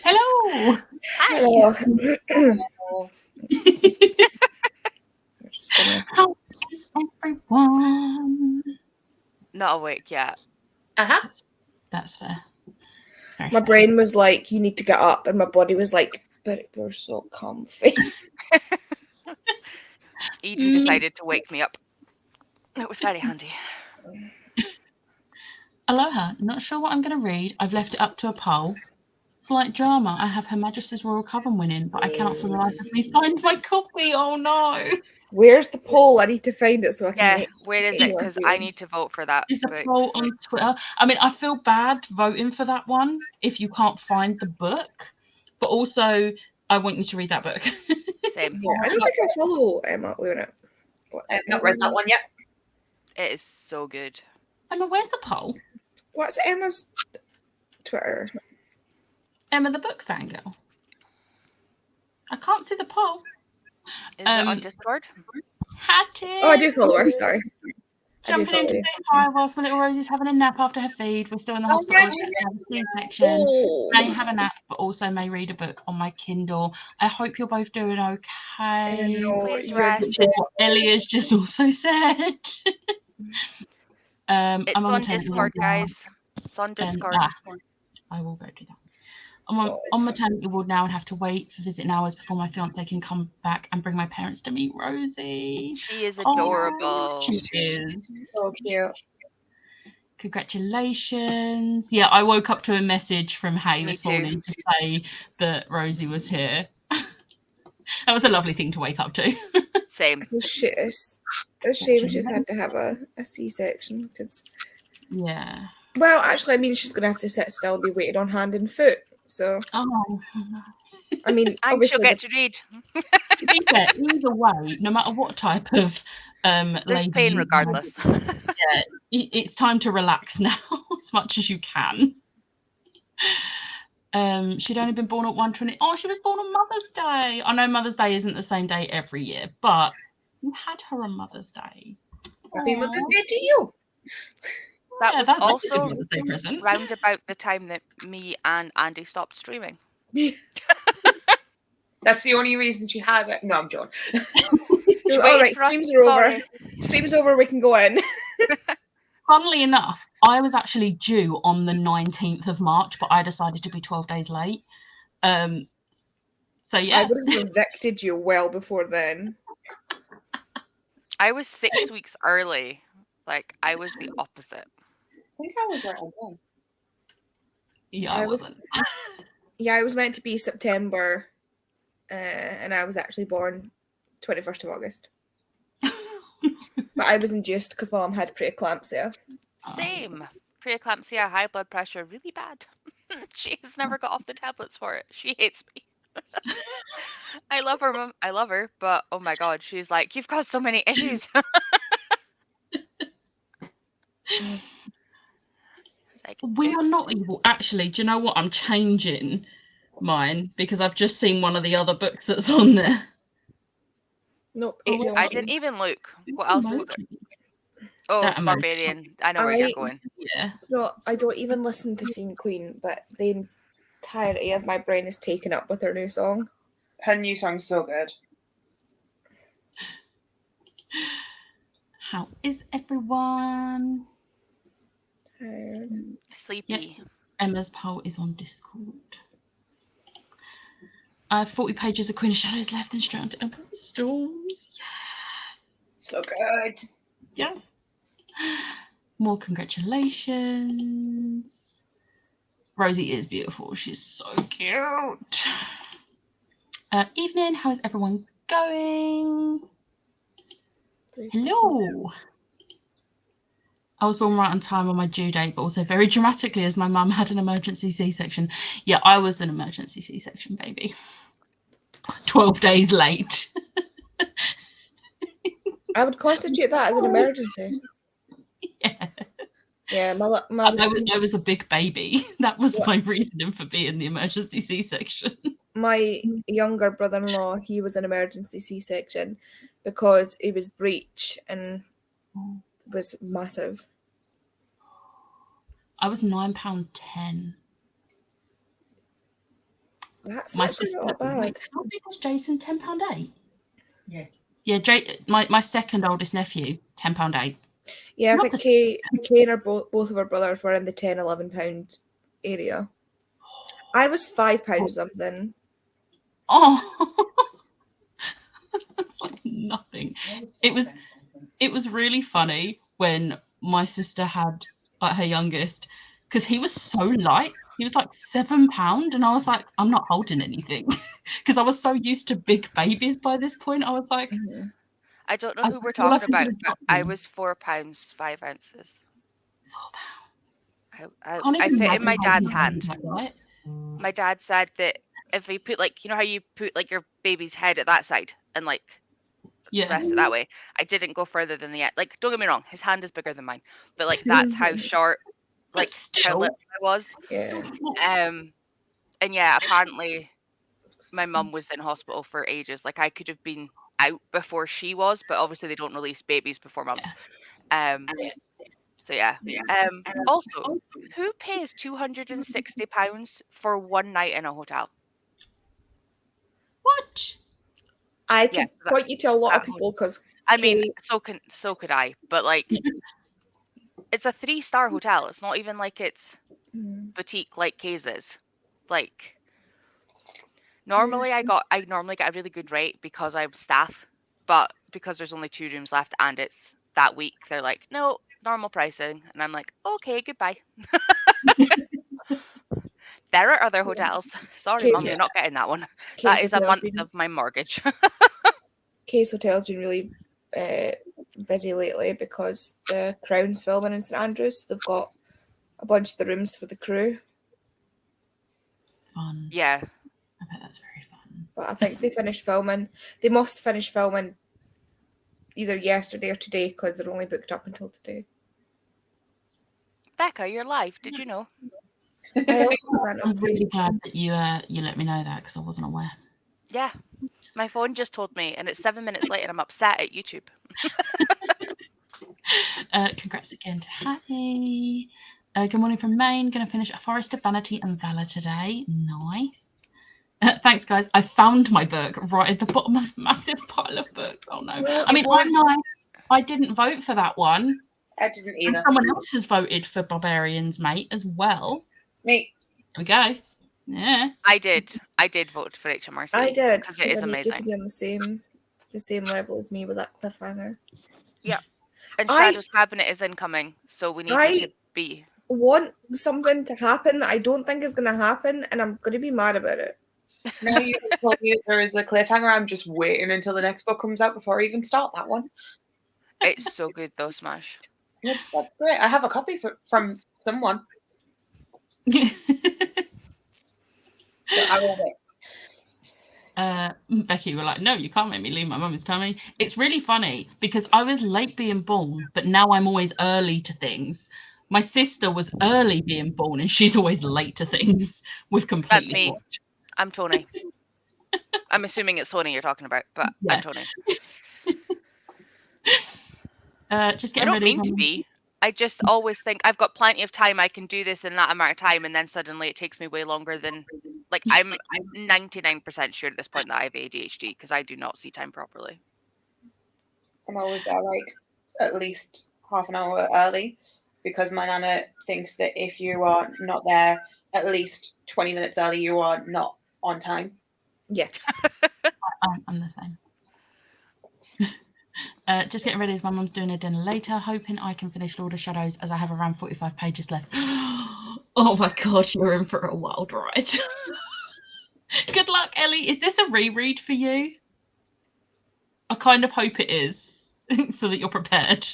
Hello. Hello. Just gonna... How is everyone? Not awake yet. That's fair. My brain was like, you need to get up, and my body was like, but you're so comfy. Edie decided to wake me up. It was very handy. Aloha. Not sure what I'm going to read. I've left it up to a poll. Slight drama. I have Her Majesty's Royal Coven winning, but I cannot for the life of me find my copy. Oh no. Where's the poll? I need to find it so I can. Yeah, where is it? Because I need to vote for that. Is the poll on Twitter? I mean, I feel bad voting for that one if you can't find the book, but also I want you to read that book. Same. Yeah, I don't think I follow Emma. Wait a minute. I have not read that one yet. It is so good. Emma, where's the poll? What's Emma's Twitter? Emma, the book fangirl. I can't see the poll. Is it on Discord? Hattie. Oh, I do follow her. Sorry. Jumping in to say hi whilst my little Rosie's having a nap after her feed. We're still in the hospital. C-section. May have a nap, but also may read a book on my Kindle. I hope you're both doing okay. Please rest. Which is what Ellie has just also said. It's I'm on Discord, guys. It's on Discord. I will go do that. I'm on maternity ward now and have to wait for visiting hours before my fiance can come back and bring my parents to meet Rosie. She is adorable. She is. So cute. Congratulations. Yeah, I woke up to a message from Hay this morning to say that Rosie was here. That was a lovely thing to wake up to. Same. It's a shame she's had to have a C-section because... Yeah. Well, actually, I mean, she's going to have to sit still and be weighted on hand and foot. So, I mean, and she'll get to read. To be fair, either way, no matter what type of there's pain regardless. Yeah, it's time to relax now as much as you can. She'd only been born at 1:20. Oh, she was born on Mother's Day. I know Mother's Day isn't the same day every year, but you had her on Mother's Day. Happy Mother's Day to you. That was also round about the time that me and Andy stopped streaming. That's the only reason she had it. No, I'm joking. All right, streams are over. Streams over, we can go in. Funnily enough, I was actually due on the 19th of March, but I decided to be 12 days late. So, yeah. I would have evicted you well before then. I was 6 weeks early. Like, I was the opposite. I think I was right on time. Yeah, I wasn't. Yeah, I was meant to be September, and I was actually born 21st of August. But I was induced because Mom had preeclampsia. Same. Preeclampsia, high blood pressure, really bad. She's never got off the tablets for it. She hates me. I love her, Mom. I love her, but oh my God, she's like, you've got so many issues. Like, we are not evil. Actually, do you know what? I'm changing mine because I've just seen one of the other books that's on there. Nope. I didn't even look. What else is there? Oh, Barbarian. I know where you're going. Yeah. No, I don't even listen to Scene Queen, but the entirety of my brain is taken up with her new song. Her new song's so good. How is everyone? Sleepy. Yep. Emma's poll is on Discord. 40 pages of Queen of Shadows left, then straight on to Emperor of Storms. Yes. So good. Yes. More congratulations. Rosie is beautiful. She's so cute. Evening. How is everyone going? Hello. I was born right on time on my due date, but also very dramatically as my mum had an emergency C-section. Yeah, I was an emergency C-section baby. 12 days late. I would constitute that as an emergency. Yeah. Yeah, I was a big baby. That was my reasoning for being the emergency C-section. My younger brother-in-law, he was an emergency C-section because it was breech and was massive. I was £9.10. That's My actually sister, not bad. how big was Jason? £10.8. Yeah. Yeah, my second oldest nephew, £10.8. Yeah, I Not think the Kay and both of our brothers were in the £10-11 area. I was £5 something. Oh, that's like nothing. It was really funny when my sister had like her youngest, because he was so light. He was like £7, and I was like, I'm not holding anything, because I was so used to big babies by this point. I was like, Mhm. I don't know I who we're feel like talking I'm about, gonna but drop I him. was 4 pounds 5 ounces. £4. I Can't even fit in imagine my holding dad's a baby hand. like that. My dad said that if we put like, you know how you put like your baby's head at that side and like Yeah. rest it that way. I didn't go further than the like. Don't get me wrong, his hand is bigger than mine, but like that's how short, like how still. little I was. Yeah. And yeah, apparently my mum was in hospital for ages. Like I could have been out before she was, but obviously they don't release babies before mums. So yeah. Also, who pays £260 for one night in a hotel? What? I Yeah, could point you to a lot of that people because I mean, so could I, but like it's a 3-star hotel. It's not even like it's boutique like Kay's is. Like normally I normally get a really good rate because I'm staff, but because there's only 2 rooms left and it's that week, they're like, no, normal pricing, and I'm like, okay, goodbye. There are other hotels. Sorry, Kay's- mum, you're not getting that one. Kay's That is a hotel's month been- of my mortgage. Kay's hotel's been really busy lately because the Crown's filming in St Andrews. They've got a bunch of the rooms for the crew, Fun. Yeah. I bet that's very fun. but I think they finished filming. They must finish filming either yesterday or today because they're only booked up until today. Becca, you're live. Did you know? I also got that I'm really notification. glad that you let me know that, because I wasn't aware. Yeah. My phone just told me, and it's 7 minutes late, and I'm upset at YouTube. Congrats again to Hattie. Good morning from Maine. Going to finish A Forest of Vanity and Valor today. Nice. Thanks, guys. I found my book right at the bottom of a massive pile of books. Oh no. Well, I mean, I'm nice. I didn't vote for that one. I didn't And either. someone else has voted for Barbarians, mate, as well. Me. There we go. Yeah. I did vote for HMRC. I did because it is I needed to amazing. be on the same level as me with that cliffhanger. And I- Shadow's Cabinet is incoming, so we need I- you to be. Want something to happen that I don't think is going to happen, and I'm going to be mad about it. Now you told me that there is a cliffhanger. I'm just waiting until the next book comes out before I even start that one. It's so good though, Smash. That's great. I have a copy from someone. But I read it. Becky were like, no, you can't make me leave my mum's tummy. It's really funny because I was late being born, but now I'm always early to things. My sister was early being born and she's always late to things. We've completely That's me. swapped. I'm Tony. I'm assuming it's Tony you're talking about, but Yeah. I'm Tony. Just I getting don't ready. mean to be. I just always think I've got plenty of time. I can do this in that amount of time, and then suddenly it takes me way longer than. Like I'm 99% sure at this point that I have ADHD because I do not see time properly. I'm always there like at least half an hour early because my nana thinks that if you are not there at least 20 minutes early, you are not on time. Yeah. I'm the same. Just getting ready as my mum's doing her dinner later, hoping I can finish Lord of Shadows as I have around 45 pages left. Oh my god, you're in for a wild ride. Good luck, Ellie. Is this a reread for you? I kind of hope it is, so that you're prepared.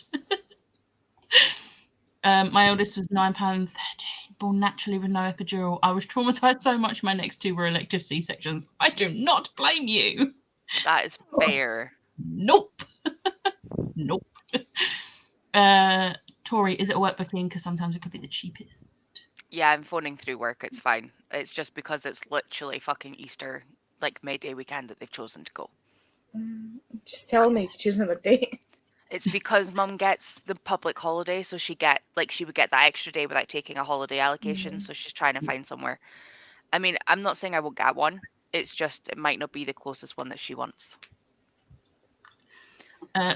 My eldest was £9.13, born naturally with no epidural. I was traumatised so much my next 2 were elective C-sections. I do not blame you. That is fair. Nope. Nope. Tori, is it a work booking? Because sometimes it could be the cheapest. Yeah, I'm phoning through work. It's fine. It's just because it's literally fucking Easter, like May Day weekend that they've chosen to go. Just tell me to choose another day. It's because Mum gets the public holiday, so she would get that extra day without taking a holiday allocation. So she's trying to find somewhere. I mean, I'm not saying I won't get one. It's just it might not be the closest one that she wants.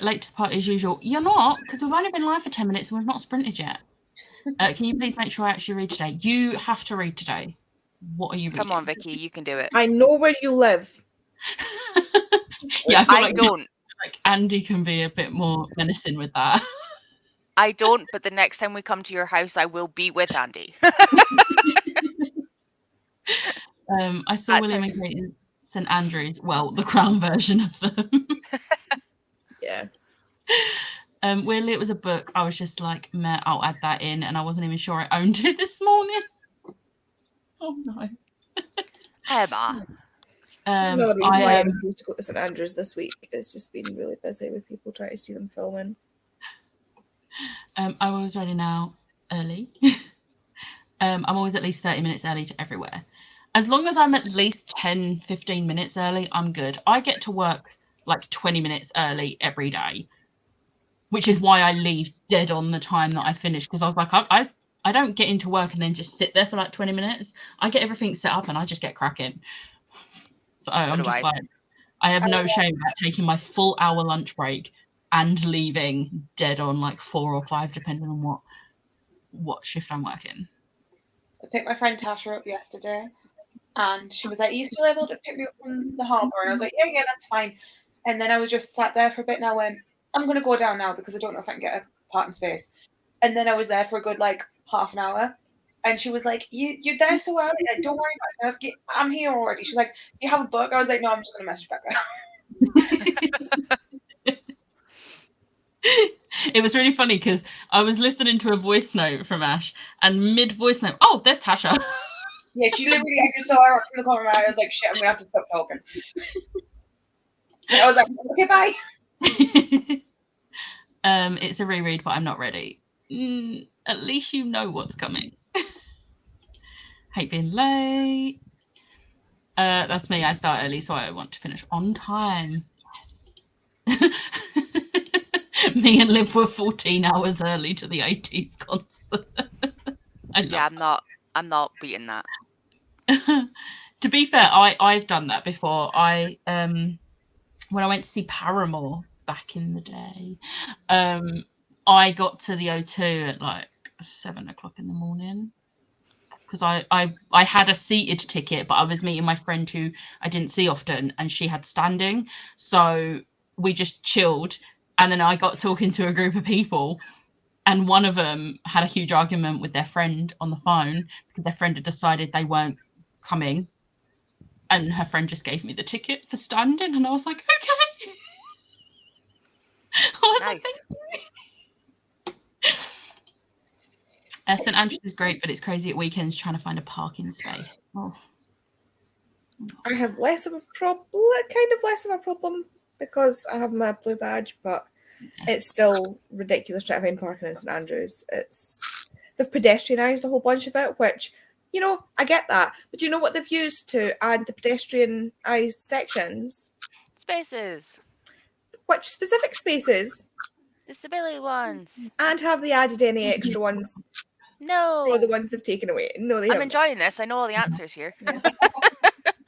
Late to the party as usual. You're not, because we've only been live for 10 minutes and we've not sprinted yet. Can you please make sure I actually read today? You have to read today. What are you reading? Come on, Vicky, you can do it. I know where you live. Yeah, I feel I like don't. Like Andy can be a bit more menacing with that. I don't, but the next time we come to your house, I will be with Andy. I saw That William sounds- and Kate in St Andrews. Well, the Crown version of them. Yeah. Weirdly, it was a book. I was just like, meh, I'll add that in, and I wasn't even sure I owned it this morning. Oh no. Emma. This is another reason why I I refused to go to St Andrews this week. It's just been really busy with people trying to see them filming. I was ready now early. I'm always at least 30 minutes early to everywhere. As long as I'm at least 10, 15 minutes early, I'm good. I get to work like 20 minutes early every day, which is why I leave dead on the time that I finish. Because I was like, I don't get into work and then just sit there for like 20 minutes. I get everything set up and I just get cracking. So I'm just like, I have no shame about taking my full hour lunch break and leaving dead on like 4 or 5, depending on what shift I'm working. I picked my friend Tasha up yesterday, and she was like, "Are you still able to pick me up from the harbour?" And I was like, "Yeah, that's fine." And then I was just sat there for a bit, and I went, "I'm going to go down now because I don't know if I can get a parking space." And then I was there for a good like half an hour, and she was like, "You're there so early. Like, don't worry about it." I was like, "I'm here already." She's like, "Do you have a book?" I was like, "No, I'm just going to message back out." It was really funny because I was listening to a voice note from Ash, and mid voice note, oh, there's Tasha. Yeah, she literally, I just saw her up from the corner of my eye. I was like, "Shit, I'm going to have to stop talking." And I was like, "Okay, bye." It's a reread, but I'm not ready. At least you know what's coming. Hate being late. That's me. I start early, so I want to finish on time. Yes. Me and Liv were 14 hours early to the 80s concert. I'm not beating that. To be fair, I've done that before. When I went to see Paramore back in the day, I got to the O2 at like 7 o'clock in the morning because I had a seated ticket, but I was meeting my friend who I didn't see often, and she had standing, so we just chilled. And then I got talking to a group of people, and one of them had a huge argument with their friend on the phone because their friend had decided they weren't coming, and her friend just gave me the ticket for standing, and I was like, okay. Nice. St Andrews is great, but it's crazy at weekends trying to find a parking space. Oh. I have less of a problem, because I have my blue badge, but it's still ridiculous trying to find parking in St Andrews. They've pedestrianised a whole bunch of it, which, I get that. But do you know what they've used to add the pedestrianised sections? Spaces. Which specific spaces? Disability ones. And have they added any extra ones? No. For the ones they've taken away? No, they I'm haven't. enjoying this. I know all the answers here. Yeah.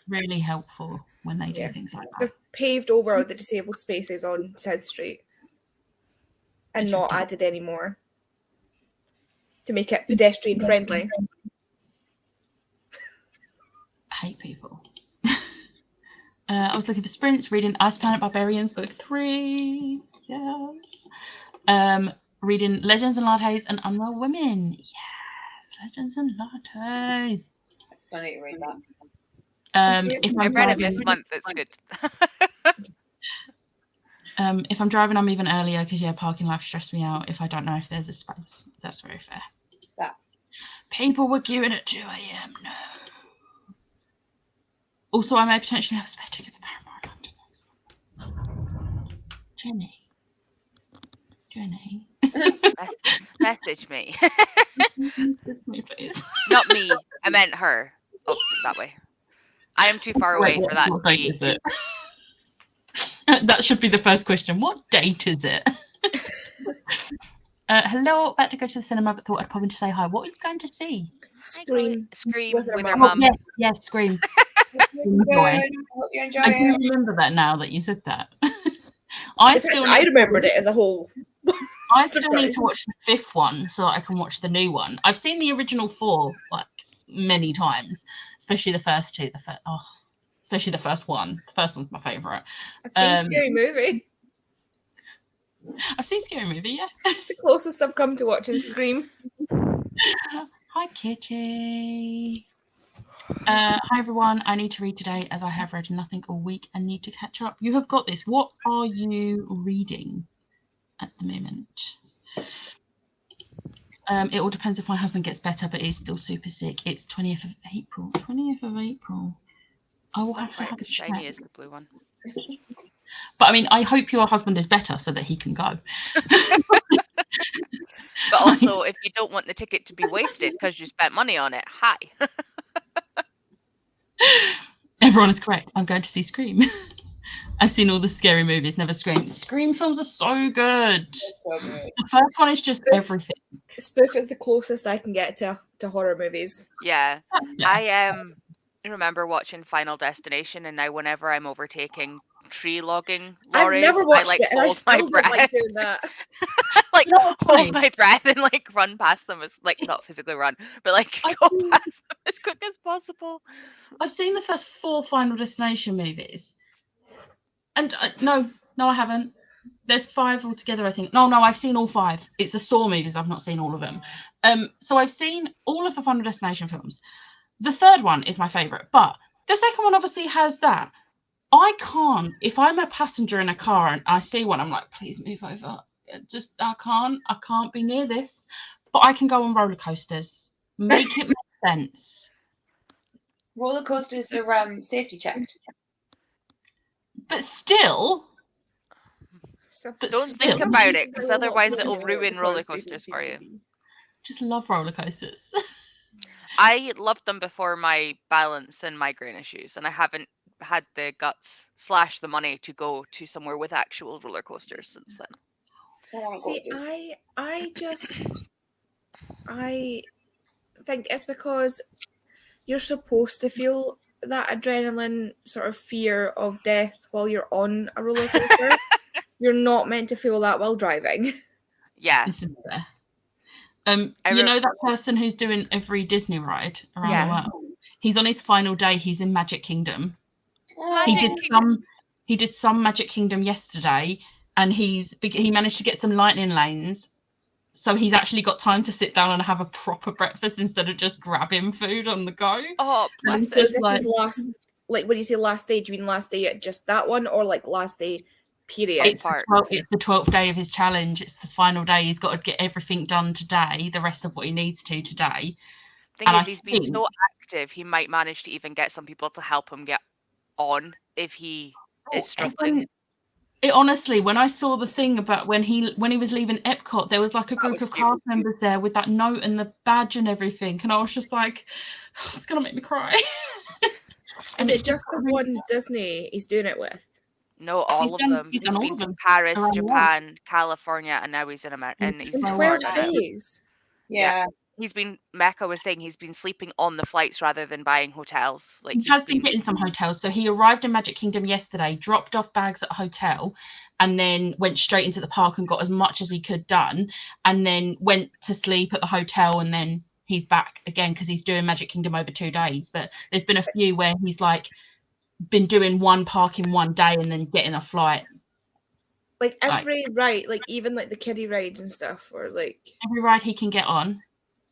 Really helpful when they do things like that. They've paved over the disabled spaces on South Street and not added any more to make it pedestrian friendly. I hate people. I was looking for sprints, reading Ice Planet Barbarians book 3. Yes. Reading Legends and Lattes and Unwell Women. Yes, Legends and Lattes. I still need to read that. If I I'm read it driving, this month. It's good. if I'm driving, I'm even earlier because parking life stress me out if I don't know if there's a space. That's very fair. Yeah. People were queuing at 2 a.m. No. Also, I may potentially have a spare ticket for Paramore. Jenny. Message me. Message me, please. Not me. I meant her. Oh, that way. I am too far away for that. What date is it? That should be the first question. What date is it? Hello, about to go to the cinema, but thought I'd pop in to say hi. What are you going to see? Scream. Scream with with her her mum. mum. Yes, Scream. Good. Enjoy. Hope you enjoy I do it. remember that now that you said that. I remembered it as a whole. I still need surprise. to watch the 5th one so that I can watch the new one. I've seen the original 4 like many times, especially the first 2. Especially the first one. The first one's my favourite. I've seen Scary Movie. I've seen Scary Movie, yeah. It's the closest I've come to watching Scream. Hi, Kitty. Hi, everyone. I need to read today as I have read nothing all week and need to catch up. You have got this. What are you reading at the moment? It all depends if my husband gets better, but he's still super sick. It's 20th of April. 20th of April. I will have to have a shiny check. is the blue one. But I mean, I hope your husband is better so that he can go. But also, if you don't want the ticket to be wasted because you spent money on it, hi. Everyone is correct. I'm going to see Scream. I've seen all the scary movies, never Scream. Scream films are so good. So good. The first one is just everything. Spoof is the closest I can get to horror movies. Yeah. Yeah. I remember watching Final Destination, and now whenever I'm overtaking tree logging I've lorries, never watched I it, and I hold my still don't breath. like doing that. Like No, hold fine. my breath and like run past them as like not physically run, but like I go think- past them as quick as possible. I've seen the first 4 Final Destination movies. And no, I haven't. There's 5 altogether, I think. No, I've seen all 5. It's the Saw movies. I've not seen all of them. So I've seen all of the Final Destination films. The 3rd one is my favourite, but the 2nd one obviously has that. I can't, if I'm a passenger in a car and I see one, I'm like, please move over. I can't be near this. But I can go on roller coasters. Make it make sense. Roller coasters are safety checked. But still, Don't think still. about it, because otherwise it'll ruin roller coasters for you. Just love roller coasters. I loved them before my balance and migraine issues, and I haven't had the guts / the money to go to somewhere with actual roller coasters since then. See, I think it's because you're supposed to feel that adrenaline sort of fear of death while you're on a roller coaster. You're not meant to feel that while driving. Yeah. Isn't there? You know that person who's doing every Disney ride around the world? He's on his final day. He's in Magic Kingdom. He did some Magic Kingdom yesterday, and he managed to get some lightning lanes. So he's actually got time to sit down and have a proper breakfast instead of just grabbing food on the go. Oh, bless So this was last, like when you say last day, do you mean last day at just that one, or like last day period? It's the 12th day of his challenge. It's the final day. He's got to get everything done today, the rest of what he needs to today. Thing is, he's been so active, he might manage to even get some people to help him get on if he is struggling. Honestly, when I saw the thing about when he was leaving Epcot, there was like a group of cast members there with that note and the badge and everything, and I was just like, oh, it's gonna make me cry. Is it just the one Disney he's doing it with? No, all of them. He's been to Paris, Japan, California, and now he's in America. And he's in 12 days. Yeah. Mecca was saying he's been sleeping on the flights rather than buying hotels. Like he has been getting some hotels. So he arrived in Magic Kingdom yesterday, dropped off bags at a hotel, and then went straight into the park and got as much as he could done, and then went to sleep at the hotel, and then he's back again because he's doing Magic Kingdom over 2 days. But there's been a few where he's like been doing one park in one day and then getting a flight. Like every ride, like even like the kiddie rides and stuff, or like every ride he can get on,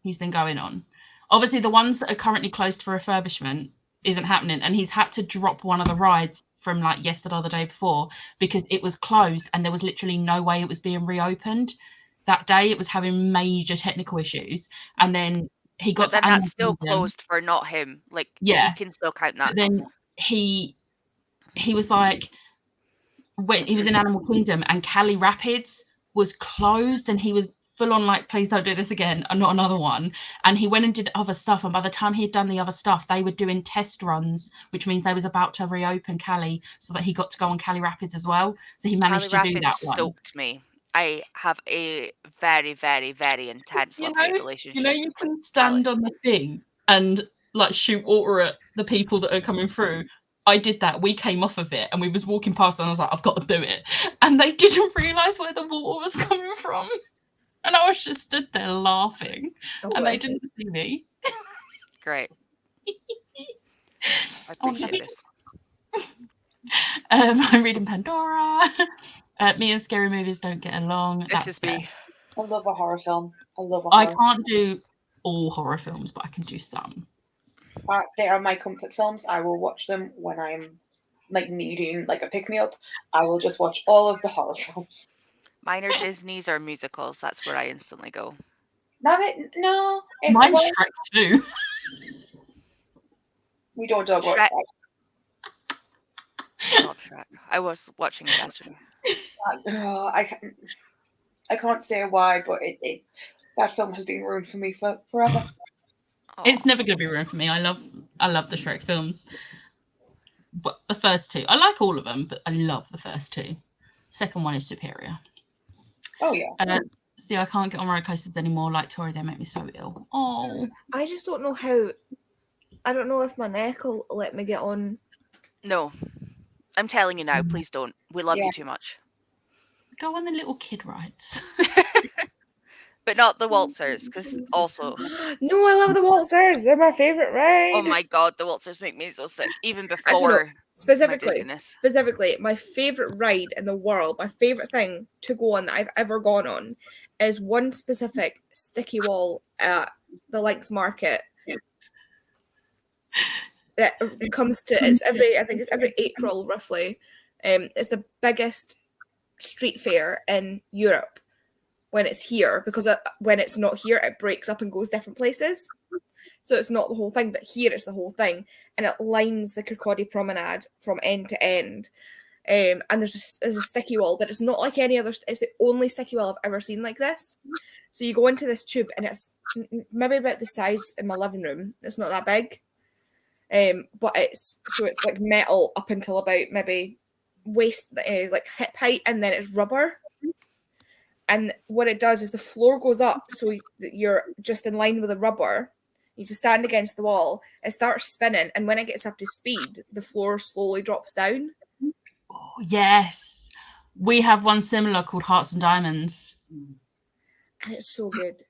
he's been going on. Obviously, the ones that are currently closed for refurbishment isn't happening, and he's had to drop one of the rides from like yesterday or the day before because it was closed and there was literally no way it was being reopened that day. It was having major technical issues, and then he got but then that's still closed for not him. Like he can still count that. But then he was like, when he was in Animal Kingdom and Cali Rapids was closed, and he was full on like, please don't do this again, and not another one. And he went and did other stuff, and by the time he had done the other stuff, they were doing test runs, which means they was about to reopen Cali, so that he got to go on Cali Rapids as well. So he managed to do that one. Soaked me. I have a very, very, very intense love-hate relationship. You can stand on the thing and like shoot water at the people that are coming through. I did that. We came off of it and we was walking past and I was like, I've got to do it. And they didn't realise where the water was coming from. And I was just stood there laughing. And they didn't see me. Great. I appreciate this. I'm reading Pandora. Me and scary movies don't get along. This is me. I love a horror film. I can't do all horror films, but I can do some. They are my comfort films. I will watch them when I'm like needing like a pick-me-up. I will just watch all of the horror films. Mine are Disney's or musicals. That's where I instantly go. No. Mine's Shrek too. We don't talk about Shrek. I love Shrek. I was watching it yesterday. I can't say why, but that film has been ruined for me forever. Oh. It's never going to be ruined for me. I love the Shrek films. But the first two, I like all of them, but I love the first two. Second one is superior. Oh yeah. See, I can't get on roller coasters anymore. Like Tori, they make me so ill. Oh. I just don't know how. I don't know if my neck will let me get on. No. I'm telling you now, please don't. We love you too much. Go on the little kid rides. But not the waltzers, because also... No, I love the waltzers. They're my favourite ride. Oh my god, the waltzers make me so sick. Even before Specifically, my favourite ride in the world, my favourite thing to go on that I've ever gone on is one specific sticky wall at the Links Market. That comes to, I think it's every April roughly. It's the biggest street fair in Europe when it's here, because when it's not here it breaks up and goes different places, so it's not the whole thing, but here it's the whole thing, and it lines the Kirkcaldy Promenade from end to end, and there's a sticky wall, but it's not like any other. It's the only sticky wall I've ever seen like this. So you go into this tube and it's maybe about the size in my living room. It's not that big, but it's like metal up until about maybe waist, like hip height, and then it's rubber. And what it does is the floor goes up, so you're just in line with the rubber. You just stand against the wall. It starts spinning, and when it gets up to speed, the floor slowly drops down. Oh, yes, we have one similar called Hearts and Diamonds, and it's so good.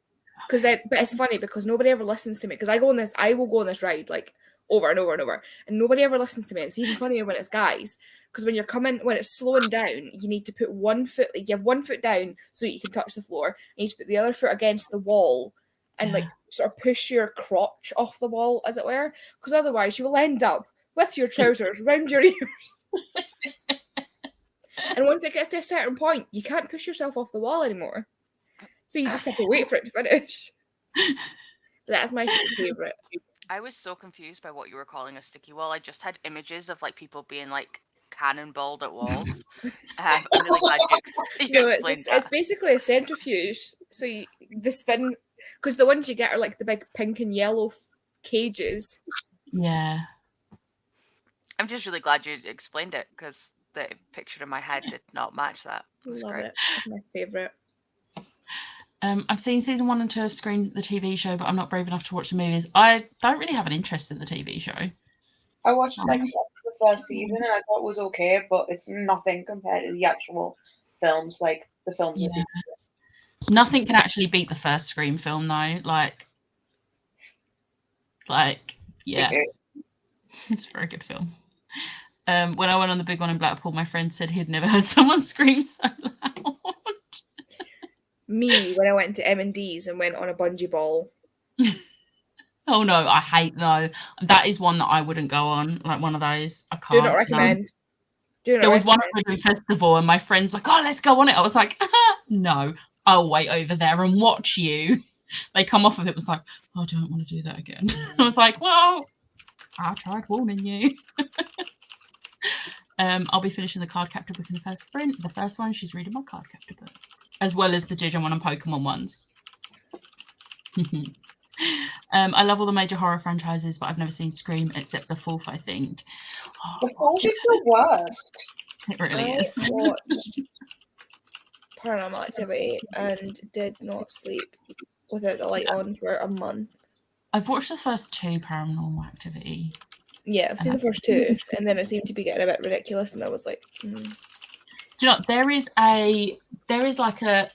But it's funny because nobody ever listens to me, because I will go on this ride like over and over and over, and nobody ever listens to me. It's even funnier when it's guys, because when it's slowing down, you need to put one foot, like you have one foot down so that you can touch the floor. You need to put the other foot against the wall and like sort of push your crotch off the wall, as it were, because otherwise you will end up with your trousers round your ears. And once it gets to a certain point, you can't push yourself off the wall anymore, so you just have to wait for it to finish. That's my favorite. I was so confused by what you were calling a sticky wall. I just had images of like people being like cannonballed at walls. I'm really glad you explained that. It's basically a centrifuge. So the spin, because the ones you get are like the big pink and yellow cages. Yeah. I'm just really glad you explained it, because the picture in my head did not match that. It was Love great. it. It's my favourite. I've seen season 1 and 2 of Scream, the TV show, but I'm not brave enough to watch the movies. I don't really have an interest in the TV show. I watched like the first season and I thought it was okay, but it's nothing compared to the actual films, like the films. Yeah. Nothing can actually beat the first Scream film, though. Like, yeah, it's a very good film. When I went on the big one in Blackpool, my friend said he'd never heard someone scream so loud. Me, when I went to M&D's and went on a bungee ball. Oh no, I hate though. That is one that I wouldn't go on. Like one of those. I can't. Do not recommend. There was one at the festival and my friend's like, oh, let's go on it. I was like, no, I'll wait over there and watch you. They come off of it, was like, oh, I don't want to do that again. I was like, well, I tried warning you. I'll be finishing the card captor book in the first sprint. The first one, she's reading my card captor books, as well as the Digimon and Pokemon ones. I love all the major horror franchises, but I've never seen Scream except the fourth, I think. The fourth is the worst. It really is. Paranormal Activity and did not sleep without the light on for a month. I've watched the first 2 Paranormal Activity. Yeah, I've seen the first 2, and then it seemed to be getting a bit ridiculous, and I was like, Do you know, there is like a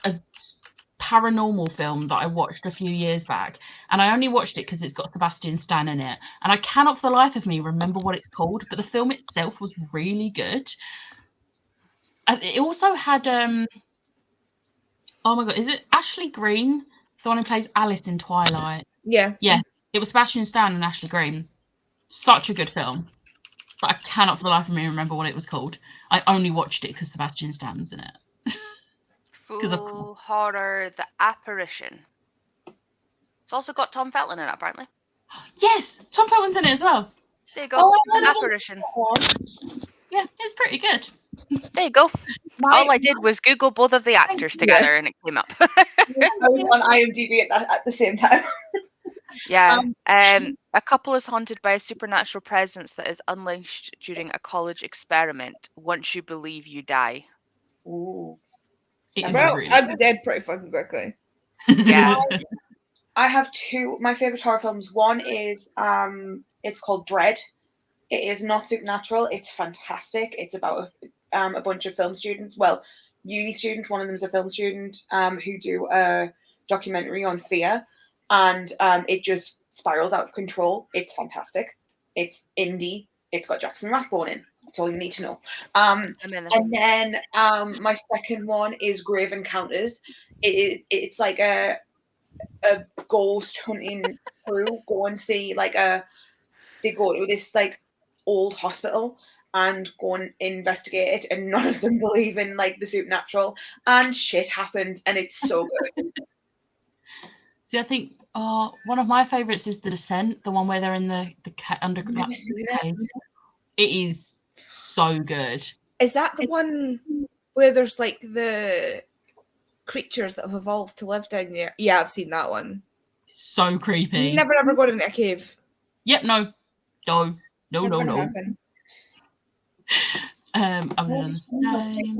paranormal film that I watched a few years back, and I only watched it because it's got Sebastian Stan in it, and I cannot for the life of me remember what it's called, but the film itself was really good. And it also had oh my god, is it Ashley Greene, the one who plays Alice in Twilight? yeah. It was Sebastian Stan and Ashley Greene. Such a good film, but I cannot for the life of me remember what it was called. I only watched it because Sebastian Stan's in it. Full horror, The Apparition. It's also got Tom Felton in it, apparently. Yes, Tom Felton's in it as well. There you go. Oh, I The heard of Apparition. Yeah, it's pretty good. There you go. All I did was Google both of the actors together and it came up. I was on IMDb at the same time. Yeah. A couple is haunted by a supernatural presence that is unleashed during a college experiment. Once you believe, you die. Ooh. It is Well, really I'd be dead pretty fucking quickly. Yeah. I have 2 my favorite horror films. One is it's called Dread. It is not supernatural. It's fantastic. It's about a bunch of film students. Well, uni students. One of them is a film student who do a documentary on fear, and it just spirals out of control. It's fantastic. It's indie. It's got Jackson Rathbone in. That's all you need to know. And then my second one is Grave Encounters. It's like a ghost hunting crew go and see they go to this like old hospital and go and investigate it, and none of them believe in like the supernatural, and shit happens, and it's so good. See, I think one of my favourites is The Descent, the one where they're in the underground Never seen it. caves. It is so good. Is that the one where there's like the creatures that have evolved to live down there? Yeah, I've seen that one. So creepy. Never ever gone into a cave. Yep, no. Never gonna happen. I'm gonna say.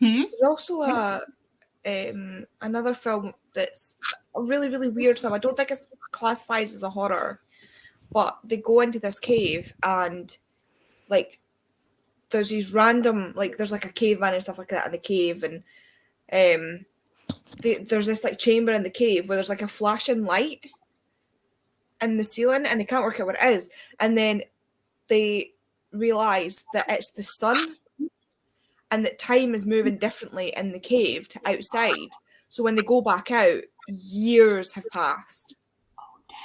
There's also another film that's a really, really weird film. I don't think it's classified as a horror, but they go into this cave and like there's these random there's like a caveman and stuff like that in the cave, and there's this like chamber in the cave where there's like a flashing light in the ceiling, and they can't work out what it is, and then they realize that it's the sun and that time is moving differently in the cave to outside. So when they go back out, years have passed. Oh damn.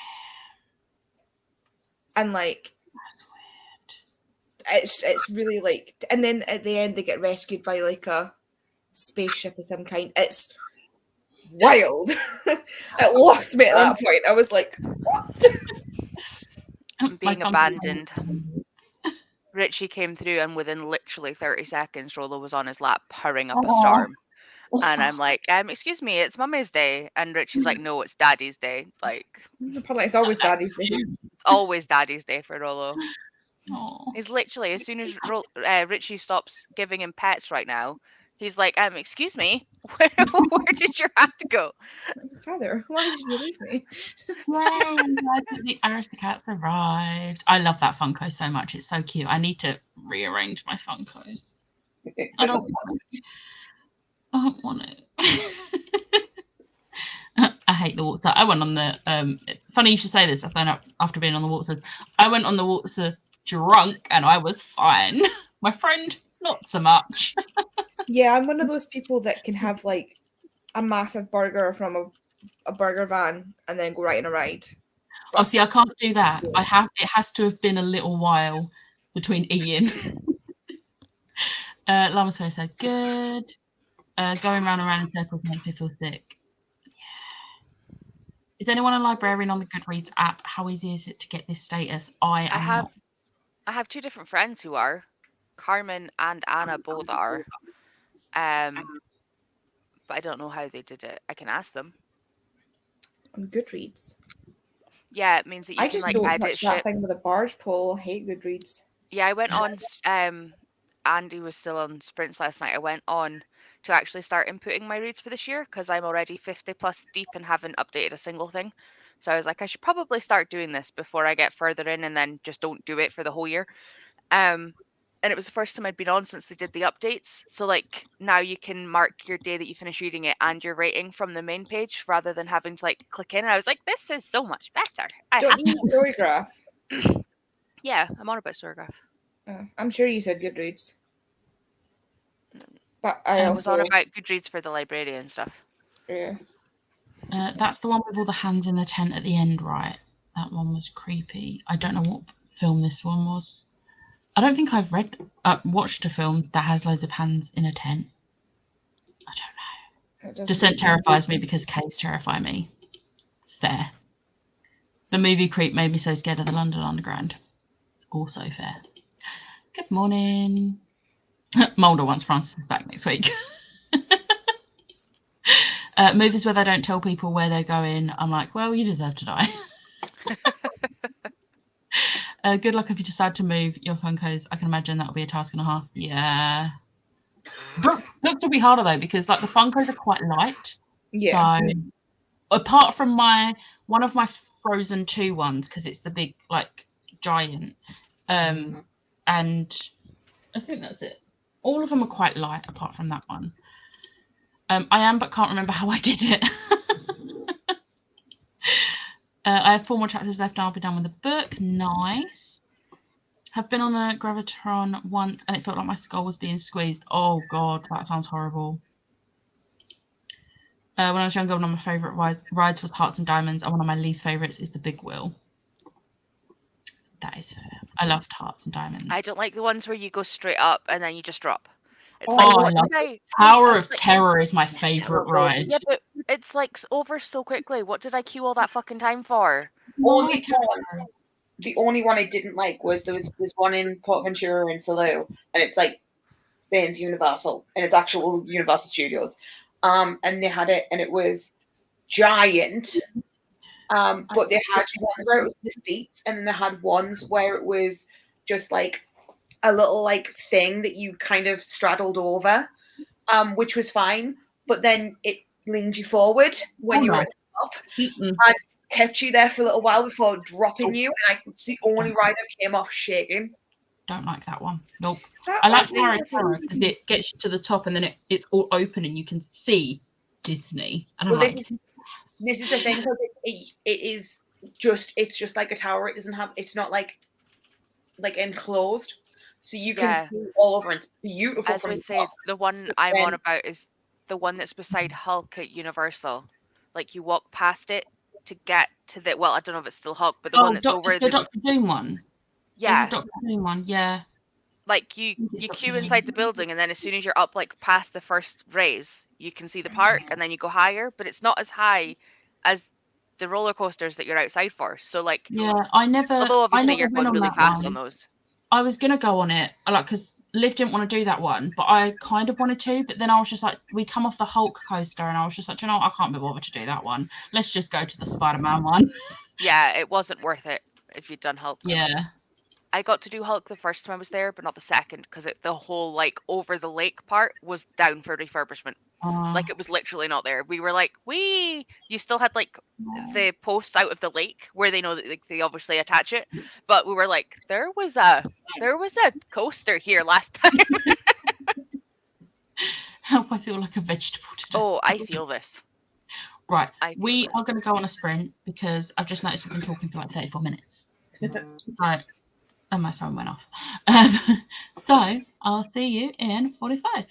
And like it's really like, and then at the end they get rescued by like a spaceship of some kind. It's wild. It lost me at that point. I was like, what? Being abandoned. Richie came through, and within literally 30 seconds, Rolo was on his lap purring up a storm. And I'm like, excuse me, it's Mummy's Day. And Richie's like, no, it's Daddy's Day. Like, probably it's always Daddy's Day. It's always Daddy's Day for Rolo. Aww. He's literally, as soon as Richie stops giving him pets right now, he's like, excuse me, where did your hat go? Father, why did you leave me? Yay, the Aristocats arrived. I love that Funko so much. It's so cute. I need to rearrange my Funkos. I don't want it. I hate the Waltzer. I went on the funny you should say this after being on the Waltzer. I went on the Waltzer drunk and I was fine. My friend, not so much. Yeah, I'm one of those people that can have like a massive burger from a burger van and then go right in a ride. Oh, see, I can't do that. It has to have been a little while between eating. Llama's face said good. Going round and round in circles makes me feel sick. Yeah. Is anyone a librarian on the Goodreads app? How easy is it to get this status? I have 2 different friends who are. Carmen and Anna both are. But I don't know how they did it. I can ask them. On Goodreads? Yeah, it means that you can like edit touch shit. That thing with a barge pole. I hate Goodreads. Yeah, I went on. Andy was still on Sprints last night. I went on to actually start inputting my reads for this year because I'm already 50 plus deep and haven't updated a single thing. So I was like, I should probably start doing this before I get further in and then just don't do it for the whole year. And it was the first time I'd been on since they did the updates. So like now you can mark your day that you finish reading it and your rating from the main page rather than having to like click in. And I was like, this is so much better. Don't you use Storygraph? Yeah, I'm on about Storygraph. I'm sure you said Goodreads. But I was also on about Goodreads for the librarian stuff. Yeah. That's the one with all the hands in the tent at the end, right? That one was creepy. I don't know what film this one was. I don't think I've watched a film that has loads of hands in a tent. I don't know. Descent terrifies me because caves terrify me. Fair. The movie Creep made me so scared of the London Underground. Also fair. Good morning. Mulder wants Francis back next week. Movies where they don't tell people where they're going, I'm like, well, you deserve to die. Good luck if you decide to move your Funkos. I can imagine that'll be a task and a half. Yeah. Books will be harder though because like the Funkos are quite light. Yeah. So apart from one of my Frozen 2 ones, because it's the big like giant, and I think that's it. All of them are quite light apart from that one. I am, but can't remember how I did it. I have 4 more chapters left and I'll be done with the book. Nice. Have been on a Gravitron once and it felt like my skull was being squeezed. Oh God, that sounds horrible. When I was younger, one of my favourite rides was Hearts and Diamonds, and one of my least favourites is the Big Wheel. That is fair. I loved Hearts and Diamonds. I don't like the ones where you go straight up and then you just drop. It's Tower of Terror is my favourite ride. Yeah, but it's like over so quickly. What did I queue all that fucking time for? The only one I didn't like was there was one in Port Ventura in Salou, and it's like Spain's Universal, and it's actual Universal Studios. And they had it, and it was giant. But they had ones where it was the seats, and then they had ones where it was just like a little like thing that you kind of straddled over, which was fine. But then it leaned you forward when you were up, and kept you there for a little while before dropping you. And it's the only ride that came off shaking. Don't like that one. Nope. I like Tower of Terror because it gets you to the top and then it's all open and you can see Disney. And I'm like, this is the thing because it's just like a tower. It doesn't have. It's not like enclosed, so you can see all over. It's beautiful. As we say, the one I'm on about is the one that's beside Hulk at Universal. Like you walk past it to get to the. Well, I don't know if it's still Hulk, but the one that's over the Doctor Doom one. Yeah, there's a Doctor Doom one. Yeah. Like you queue inside the building, and then as soon as you're up like past the first raise, you can see the park, and then you go higher. But it's not as high as the roller coasters that you're outside for. So like, yeah, I never. Although obviously you're going really fast one. on those. I was gonna go on it, like, because Liv didn't want to do that one, but I kind of wanted to. But then I was just like, we come off the Hulk coaster, and I was just like, you know what? I can't be bothered to do that one. Let's just go to the Spider-Man one. Yeah, it wasn't worth it if you'd done Hulk. Yeah. I got to do Hulk the first time I was there, but not the second, because the whole like over the lake part was down for refurbishment. Like it was literally not there. We were like, you still had like the posts out of the lake where they know that like, they obviously attach it, but we were like, there was a coaster here last time. Help! I feel like a vegetable today. Oh, I feel this. Right, we are going to go on a sprint because I've just noticed we've been talking for like 34 minutes. Right. And my phone went off. So I'll see you in 45.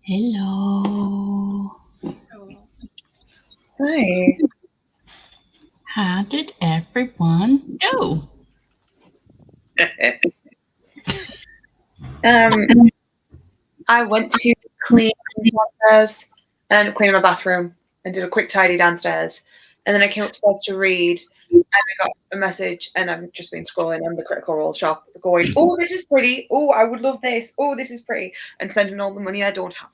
Hello. Hi. How did everyone go? I went to clean downstairs and clean my bathroom and did a quick tidy downstairs. And then I came upstairs to read and I got a message and I've just been scrolling on the Critical Role shop going, oh, this is pretty. Oh, I would love this. Oh, this is pretty. And spending all the money I don't have.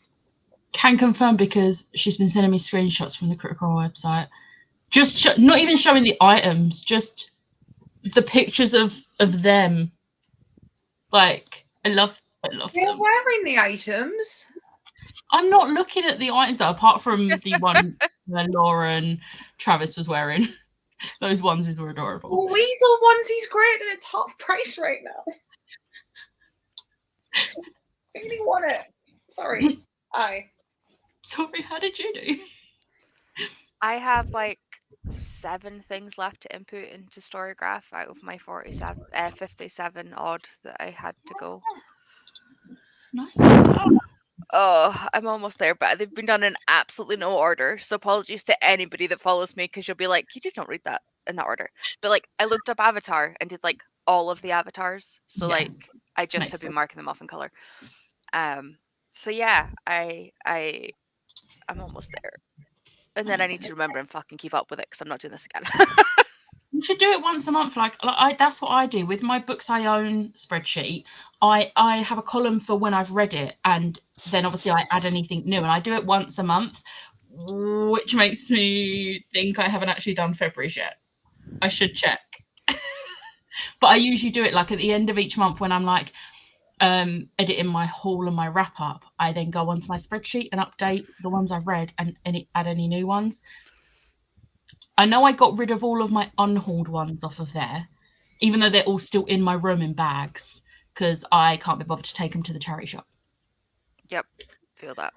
Can confirm because she's been sending me screenshots from the Critical Role website. Just not even showing the items, just the pictures of them. Like, I love They're them. wearing the items. I'm not looking at the items though, apart from the one that Laura and Travis was wearing. Those onesies were adorable. Oh, Weasel onesie's great and it's half price right now. I really want it. Sorry. Sorry, how did you do? I have like 7 things left to input into Storygraph out of my 57 odd that I had to go. Nice. Oh, I'm almost there, but they've been done in absolutely no order. So apologies to anybody that follows me because you'll be like, you did not read that in that order. But like, I looked up Avatar and did like all of the avatars. So Yeah. like, I just Makes have been sense. marking them off in color. So yeah, I'm almost there. And then I need to remember and fucking keep up with it because I'm not doing this again. You should do it once a month. Like that's what I do with my books I own spreadsheet. I have a column for when I've read it, and then obviously I add anything new, and I do it once a month, which makes me think I haven't actually done February's yet. I should check. But I usually do it like at the end of each month when I'm like editing my haul and my wrap up. I then go onto my spreadsheet and update the ones I've read and add any new ones. I know I got rid of all of my unhauled ones off of there, even though they're all still in my room in bags, because I can't be bothered to take them to the charity shop. Yep, feel that.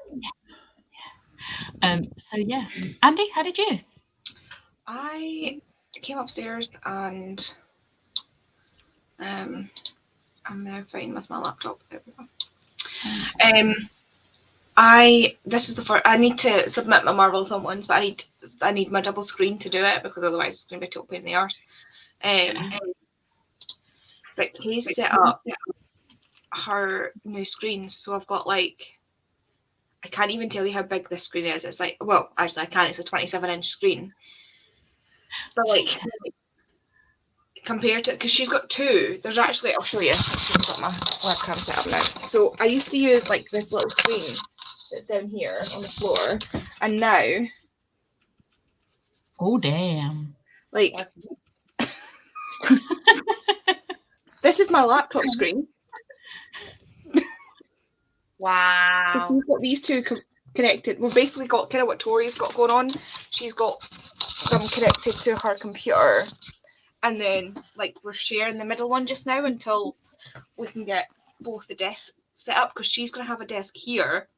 So yeah, Andy, how did you? I came upstairs and I'm now fine with my laptop. There we go. This is the first. I need to submit my Marvelathon ones, but I need my double screen to do it because otherwise it's going to be a total pain in the arse. But Kay's set up her new screens, so I've got like, I can't even tell you how big this screen is. It's like, well, actually I can. It's a 27-inch screen, but like compared to, because she's got 2. There's actually, I'll show you. I've got my webcam set up now. So I used to use like this little screen that's down here on the floor, and now, oh damn, like this is my laptop screen. Wow. She's got these 2 connected. We've basically got kind of what Tori's got going on. She's got them connected to her computer, and then like we're sharing the middle one just now until we can get both the desks set up, because she's going to have a desk here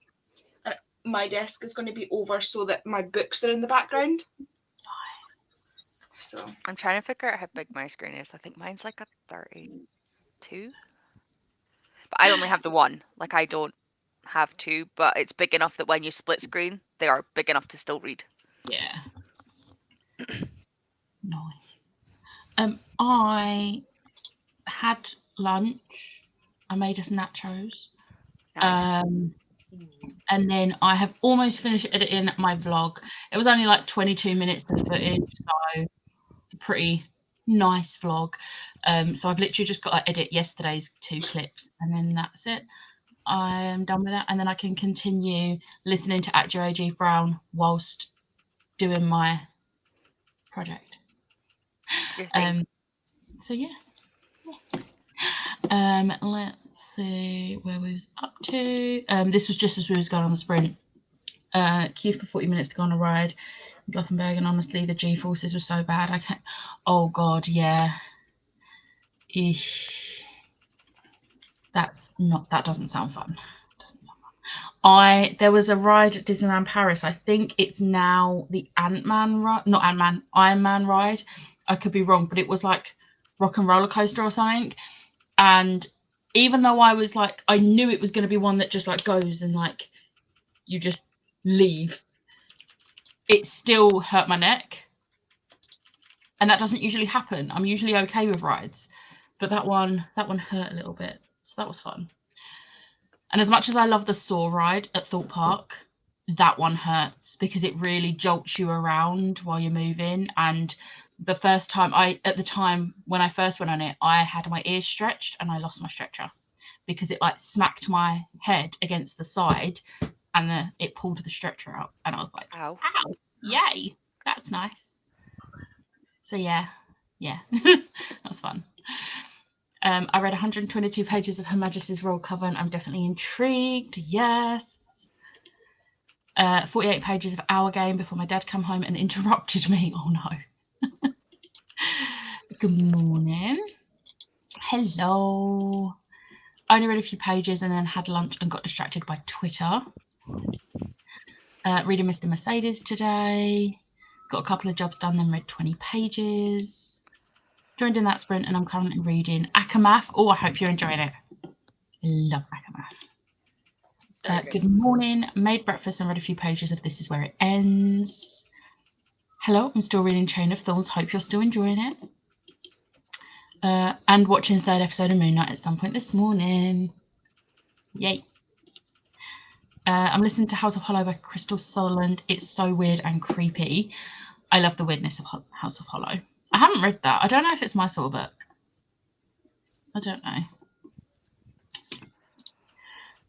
and my desk is going to be over so that my books are in the background. nice. So I'm trying to figure out how big my screen is. I think mine's like a 32. But I only have the one. Like, I don't have 2, but it's big enough that when you split screen, they are big enough to still read. Yeah. Nice. I had lunch. I made us nachos. Nice. And then I have almost finished editing my vlog. It was only like 22 minutes of footage, so it's a pretty nice vlog. So I've literally just got to edit yesterday's 2 clips, and then that's it. I am done with that, and then I can continue listening to At Your AG Brown whilst doing my project. So yeah. Let's see where we was up to. This was just as we was going on the sprint. Queued for 40 minutes to go on a ride in Gothenburg, and honestly the G-forces were so bad. I can't. Oh god, yeah. That doesn't sound fun. There was a ride at Disneyland Paris. I think it's now the Iron Man ride. I could be wrong, but it was like Rock and Roller Coaster or something. And even though I was like, I knew it was going to be one that just like goes and like you just leave. It still hurt my neck. And that doesn't usually happen. I'm usually okay with rides. But that one hurt a little bit. So that was fun. And as much as I love the Saw ride at Thorpe Park, that one hurts because it really jolts you around while you're moving. And the first time at the time when I first went on it, I had my ears stretched and I lost my stretcher because it like smacked my head against the side and it pulled the stretcher out. And I was like, Ow. ow, yay, that's nice. So yeah, that's fun. I read 122 pages of Her Majesty's Royal Coven. I'm definitely intrigued. Yes. 48 pages of Our Game before my dad came home and interrupted me. Oh no. Good morning. Hello. I only read a few pages and then had lunch and got distracted by Twitter. Reading Mr. Mercedes today. Got a couple of jobs done, then read 20 pages. Joined in that sprint and I'm currently reading Akamath. Oh, I hope you're enjoying it. Love Akamath. Good morning. Made breakfast and read a few pages of This Is Where It Ends. Hello, I'm still reading Chain of Thorns. Hope you're still enjoying it. And watching the 3rd episode of Moon Knight at some point this morning. Yay. I'm listening to House of Hollow by Crystal Sutherland. It's so weird and creepy. I love the weirdness of House of Hollow. I haven't read that. I don't know if it's my sort of book. I don't know.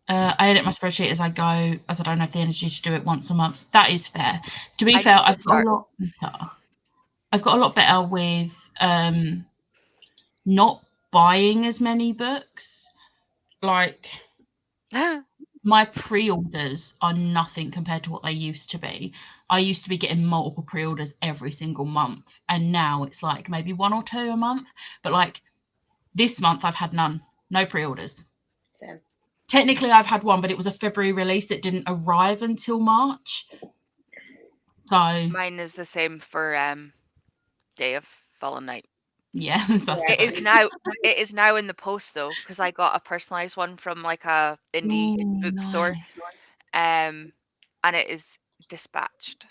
I edit my spreadsheet as I go, as I don't have the energy to do it once a month. That is fair. To be fair, I've got a lot better. I've got a lot better with not buying as many books. Like, my pre-orders are nothing compared to what they used to be. I used to be getting multiple pre-orders every single month, and now it's like maybe 1 or 2 a month. But like this month, I've had none, no pre-orders. Same. Technically, I've had one, but it was a February release that didn't arrive until March. So Mine is the same for Day of Fallen Night. yeah, It is now in the post though, because I got a personalized one from like a indie bookstore, nice. and it is dispatched.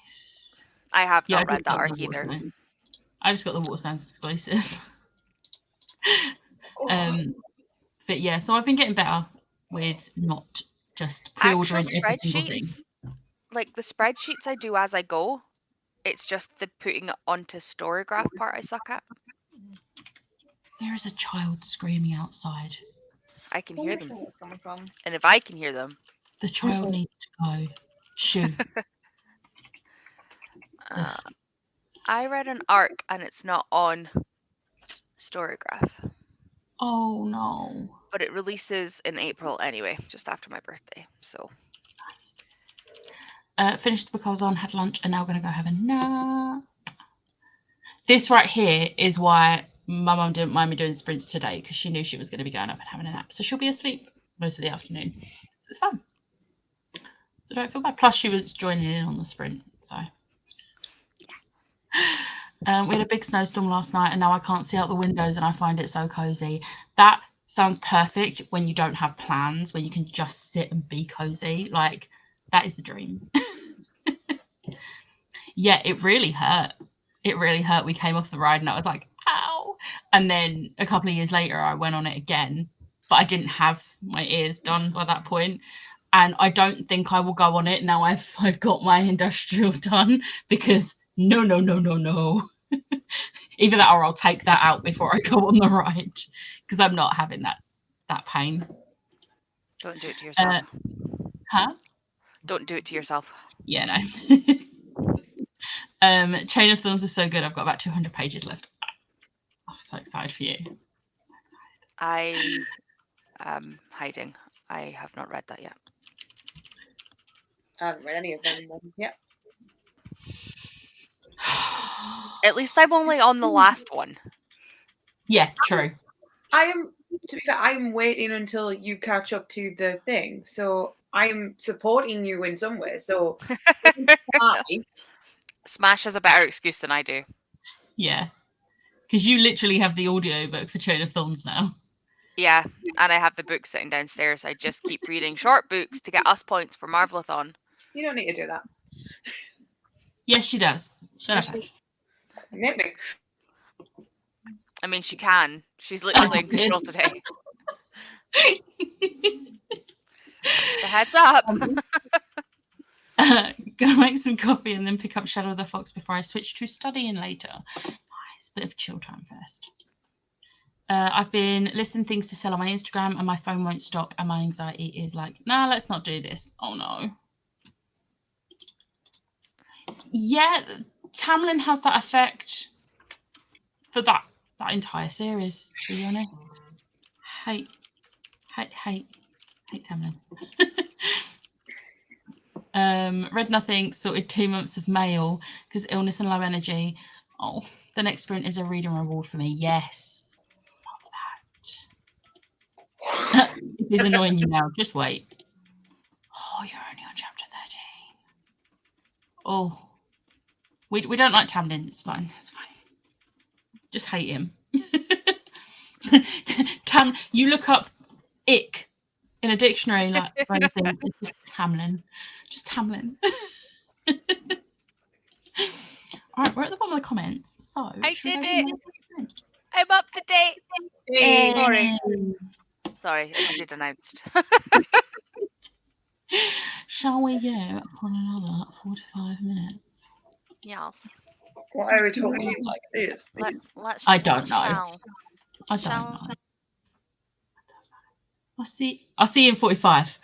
Nice. I have Yeah, not read that arc either. I just got the Waterstones exclusive. But yeah, so I've been getting better with not just pre-ordering every single thing. Like the spreadsheets I do as I go. It's just the putting it onto Storygraph part I suck at. There is a child screaming outside. I can hear them. Where it's coming from. And if I can hear them, The child needs to go. Shoo. I read an arc and it's not on Storygraph. Oh no. But it releases in April anyway, just after my birthday. So nice. Finished the book I was on, had lunch, and now going to go have a nap. This right here is why my mum didn't mind me doing sprints today, because she knew she was going to be going up and having a nap. So she'll be asleep most of the afternoon. So it's fun. So don't feel bad. Plus she was joining in on the sprint. So we had a big snowstorm last night and now I can't see out the windows and I find it so cozy. That sounds perfect when you don't have plans, when you can just sit and be cozy. Like, that is the dream. Yeah, it really hurt. It really hurt. We came off the ride and I was like, ow. And then a couple of years later, I went on it again, but I didn't have my ears done by that point. And I don't think I will go on it now I've got my industrial done, because no. Either that or I'll take that out before I go on the ride, because I'm not having that pain. Don't do it to yourself. Huh? Don't do it to yourself. Yeah, no. Chain of Thorns is so good. I've got about 200 pages left. I'm so excited for you. So excited. I am hiding. I have not read that yet. I haven't read any of them yet. At least I'm only on the last one. Yeah, true. To be fair, I'm waiting until you catch up to the thing. So I'm supporting you in some way. So Smash has a better excuse than I do. Yeah. Because you literally have the audiobook for Chain of Thorns now. Yeah, and I have the book sitting downstairs. I just keep reading short books to get us points for Marvelathon. You don't need to do that. Yes, she does. Shut up, Ash. Make me. I mean, she can. She's literally in control today. Just a heads up. Gonna make some coffee and then pick up Shadow of the Fox before I switch to studying later. Nice, bit of chill time first. I've been listing things to sell on my Instagram and my phone won't stop and my anxiety is like, nah, let's not do this. Oh no. Yeah, Tamlin has that effect for that entire series, to be honest. Hate Tamlin. Read nothing, sorted 2 months of mail because illness and low energy. Oh, the next sprint is a reading reward for me. Yes. Love that. If it's annoying you now, just wait. Oh, you're only on chapter 13. Oh. We don't like Tamlin, it's fine. It's fine. Just hate him. You look up ick in a dictionary like or anything, it's just Tamlin. Just Tamlin. All right, we're at the bottom of the comments. So I should we did go it. to the I'm up to date. Hey. Sorry. Sorry, a digit announced. Shall we go on another 45 minutes? Yes. Why are we talking like this? Let's. I don't know. Shall. I don't Shall- know. I'll see you in 45.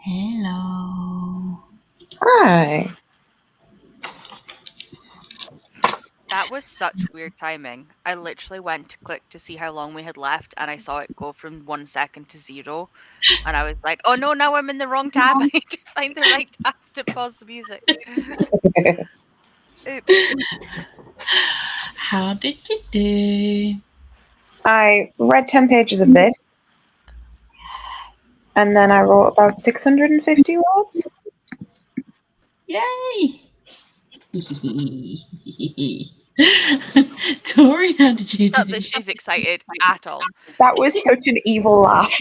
Hello. Hi. That was such weird timing. I literally went to click to see how long we had left, and I saw it go from 1 second to 0. And I was like, oh no, now I'm in the wrong tab. I need to find the right tab to pause the music. Oops. How did you do? I read 10 pages of this, and then I wrote about 650 words. Yay! Tori, how did you Not do? that she's excited at all. That was such an evil laugh.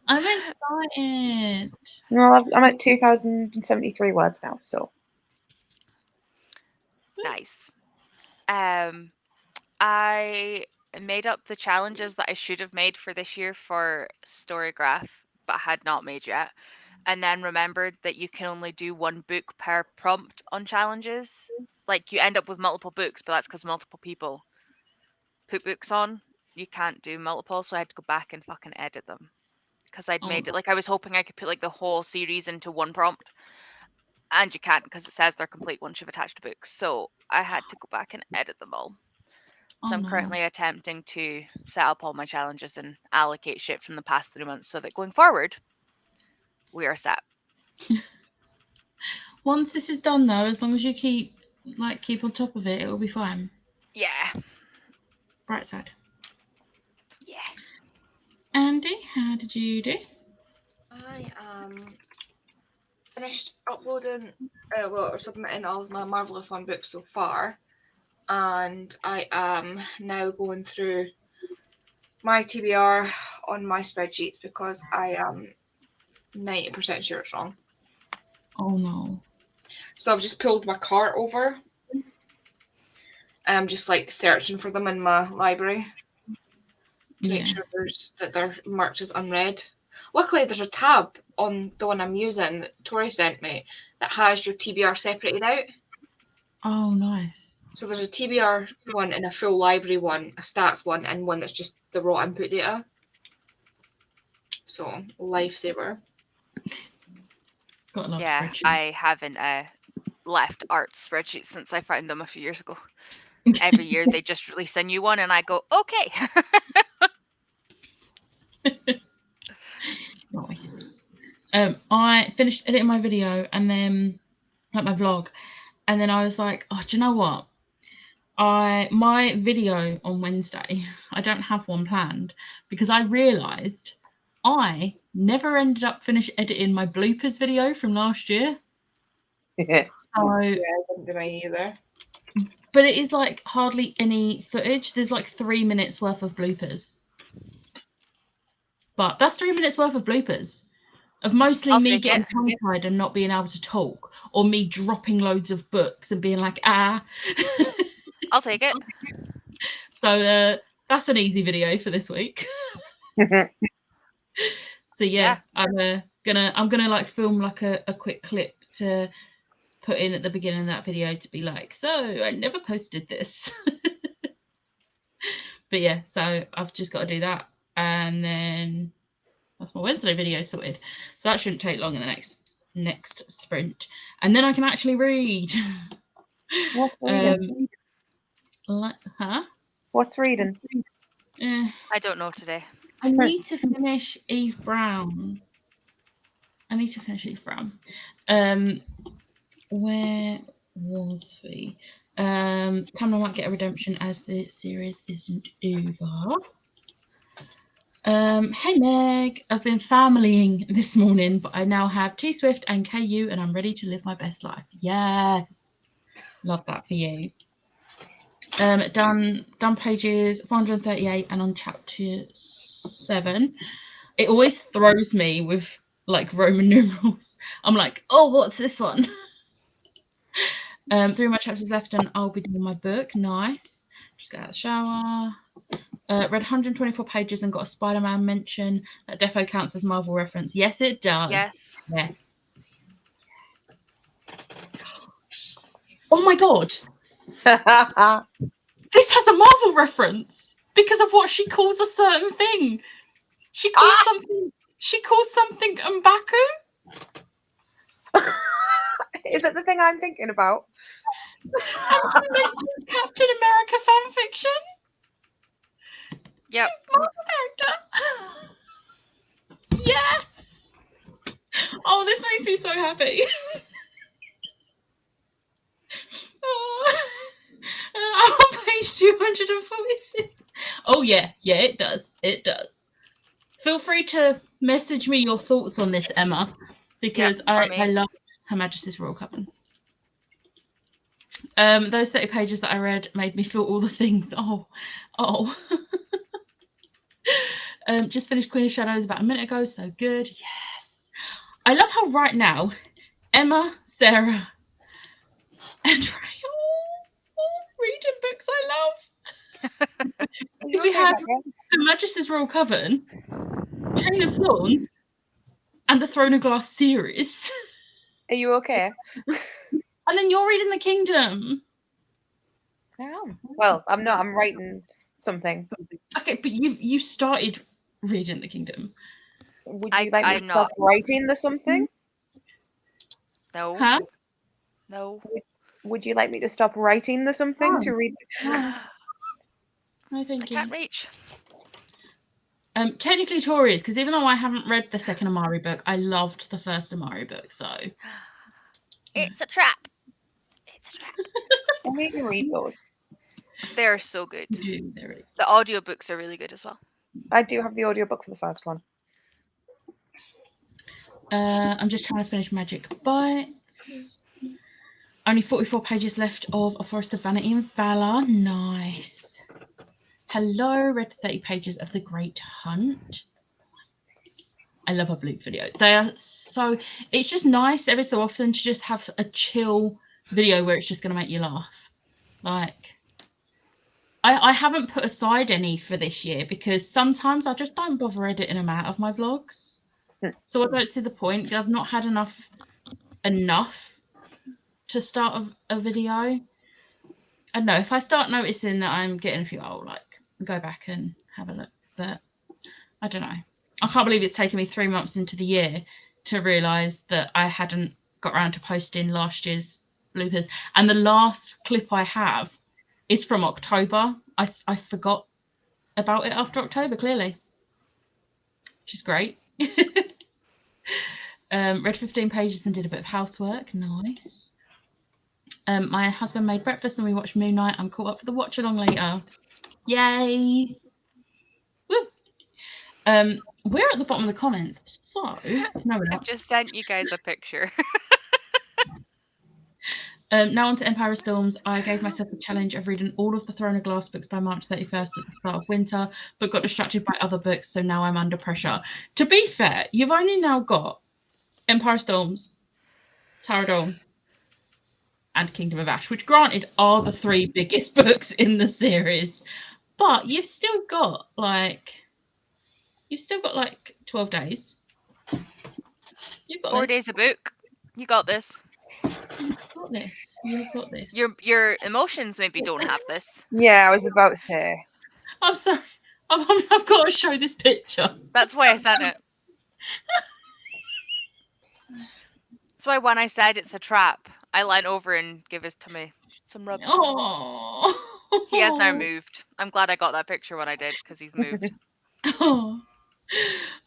I'm excited. No, I'm at 2,073 words now, so. Nice. I made up the challenges that I should have made for this year for Storygraph, but had not made yet. And then remembered that you can only do one book per prompt on challenges. Like you end up with multiple books, but that's because multiple people put books on. You can't do multiple, so I had to go back and fucking edit them. Because I'd made it like I was hoping I could put like the whole series into one prompt. And you can't because it says they're complete once you've attached a book. So I had to go back and edit them all. So I'm currently attempting to set up all my challenges and allocate shit from the past 3 months so that going forward, we are set. Once this is done, though, as long as you keep on top of it, it will be fine. Yeah. Bright side. Yeah. Andy, how did you do? I finished uploading, or submitting all of my Marvelathon books so far, and I am now going through my TBR on my spreadsheets because I am 90% sure it's wrong. Oh no. So I've just pulled my cart over, and I'm just like searching for them in my library to make sure that they're marked as unread. Luckily, there's a tab on the one I'm using that Tori sent me that has your TBR separated out. Oh, nice. So there's a TBR one and a full library one, a stats one, and one that's just the raw input data. So, lifesaver. Got a lot of Yeah, spreadsheets. I haven't left art spreadsheets since I found them a few years ago. Every year they just release a new one, and I go, okay. Nice. I finished editing my video and then like my vlog, and then I was like, oh, do you know what? My video on Wednesday, I don't have one planned because I realised I never ended up editing my bloopers video from last year. Yeah. So Yeah, I didn't do mine either. But it is like hardly any footage. There's like 3 minutes worth of bloopers. But that's 3 minutes worth of bloopers of mostly I'll me take getting it. tongue-tied and not being able to talk, or me dropping loads of books and being like, ah. I'll take it. So that's an easy video for this week. So yeah. I'm gonna like film like a quick clip to put in at the beginning of that video to be like, so I never posted this. But yeah, so I've just got to do that, and then that's my Wednesday video sorted. So that shouldn't take long in the next sprint, and then I can actually read. What's reading? What's reading? I don't know today. I need to finish Eve Brown. Where was we? Tamla might get a redemption as the series isn't over. Hey Meg, I've been familying this morning, but I now have T Swift and KU, and I'm ready to live my best life. Yes, love that for you. Done pages 438 and on chapter 7. It always throws me with like Roman numerals. I'm like, oh, what's this one? 3 more chapters left and I'll be doing my book. Nice. Just get out of the shower. Read 124 pages and got a Spider-Man mention. That defo counts as Marvel reference. Yes, it does. Yes. Oh my god. This has a Marvel reference because of what she calls a certain thing. She calls She calls something M'Baku. Is it the thing I'm thinking about? And she mentions Captain America fanfiction. Yep. Marvel character. Yes. Oh, this makes me so happy. Oh. I'm on page 246. Oh yeah, it does. It does. Feel free to message me your thoughts on this, Emma, because I love Her Majesty's Royal Coven. Those 30 pages that I read made me feel all the things. Oh. Just finished Queen of Shadows about a minute ago, so good. Yes. I love how right now, Emma, Sarah, and Ray all reading books I love. Because we have Her Majesty's Royal Coven, Chain of Thorns, and the Throne of Glass series. Are you okay? And then you're reading The Kingdom. I am. Well, I'm not. I'm writing something. Okay, but you started reading The Kingdom. Would you like me to stop writing the something? No. Huh? No. Would you like me to stop writing the something to read? No, I thank you. can't reach. Technically Tories, because even though I haven't read the second Amari book, I loved the first Amari book, so... It's a trap. It's a trap. I need to read those. They're so good. They're really... The audiobooks are really good as well. I do have the audiobook for the first one. I'm just trying to finish Magic Bites. Only 44 pages left of A Forest of Vanity and Valor. Nice. Hello, read 30 pages of The Great Hunt. I love a Bloop video. They are so... It's just nice every so often to just have a chill video where it's just going to make you laugh. Like... I haven't put aside any for this year because sometimes I just don't bother editing them out of my vlogs. So I don't see the point. I've not had enough to start a video. I don't know. If I start noticing that I'm getting a few, I'll like go back and have a look. But I don't know. I can't believe it's taken me 3 months into the year to realise that I hadn't got around to posting last year's bloopers. And the last clip I have is from October. I forgot about it after October, clearly. Which is great. Read 15 pages and did a bit of housework. Nice. My husband made breakfast and we watched Moon Knight. I'm caught up for the watch along later. Yay. Woo. We're at the bottom of the comments, so no, we're not. I've just sent you guys a picture. Now on to Empire of Storms. I gave myself the challenge of reading all of the Throne of Glass books by March 31st at the start of winter, but got distracted by other books, so now I'm under pressure. To be fair, you've only now got Empire of Storms, Tower Dawn, and Kingdom of Ash, which granted are the 3 biggest books in the series, but you've still got like 12 days. You've got 4 days a book. You got this. You've got this. You've got this. Your emotions maybe don't have this. Yeah, I was about to say. I'm sorry. I've got to show this picture. That's why I said it. That's why when I said it's a trap, I leant over and gave his tummy some rubs. Oh. He has now moved. I'm glad I got that picture when I did because he's moved. Can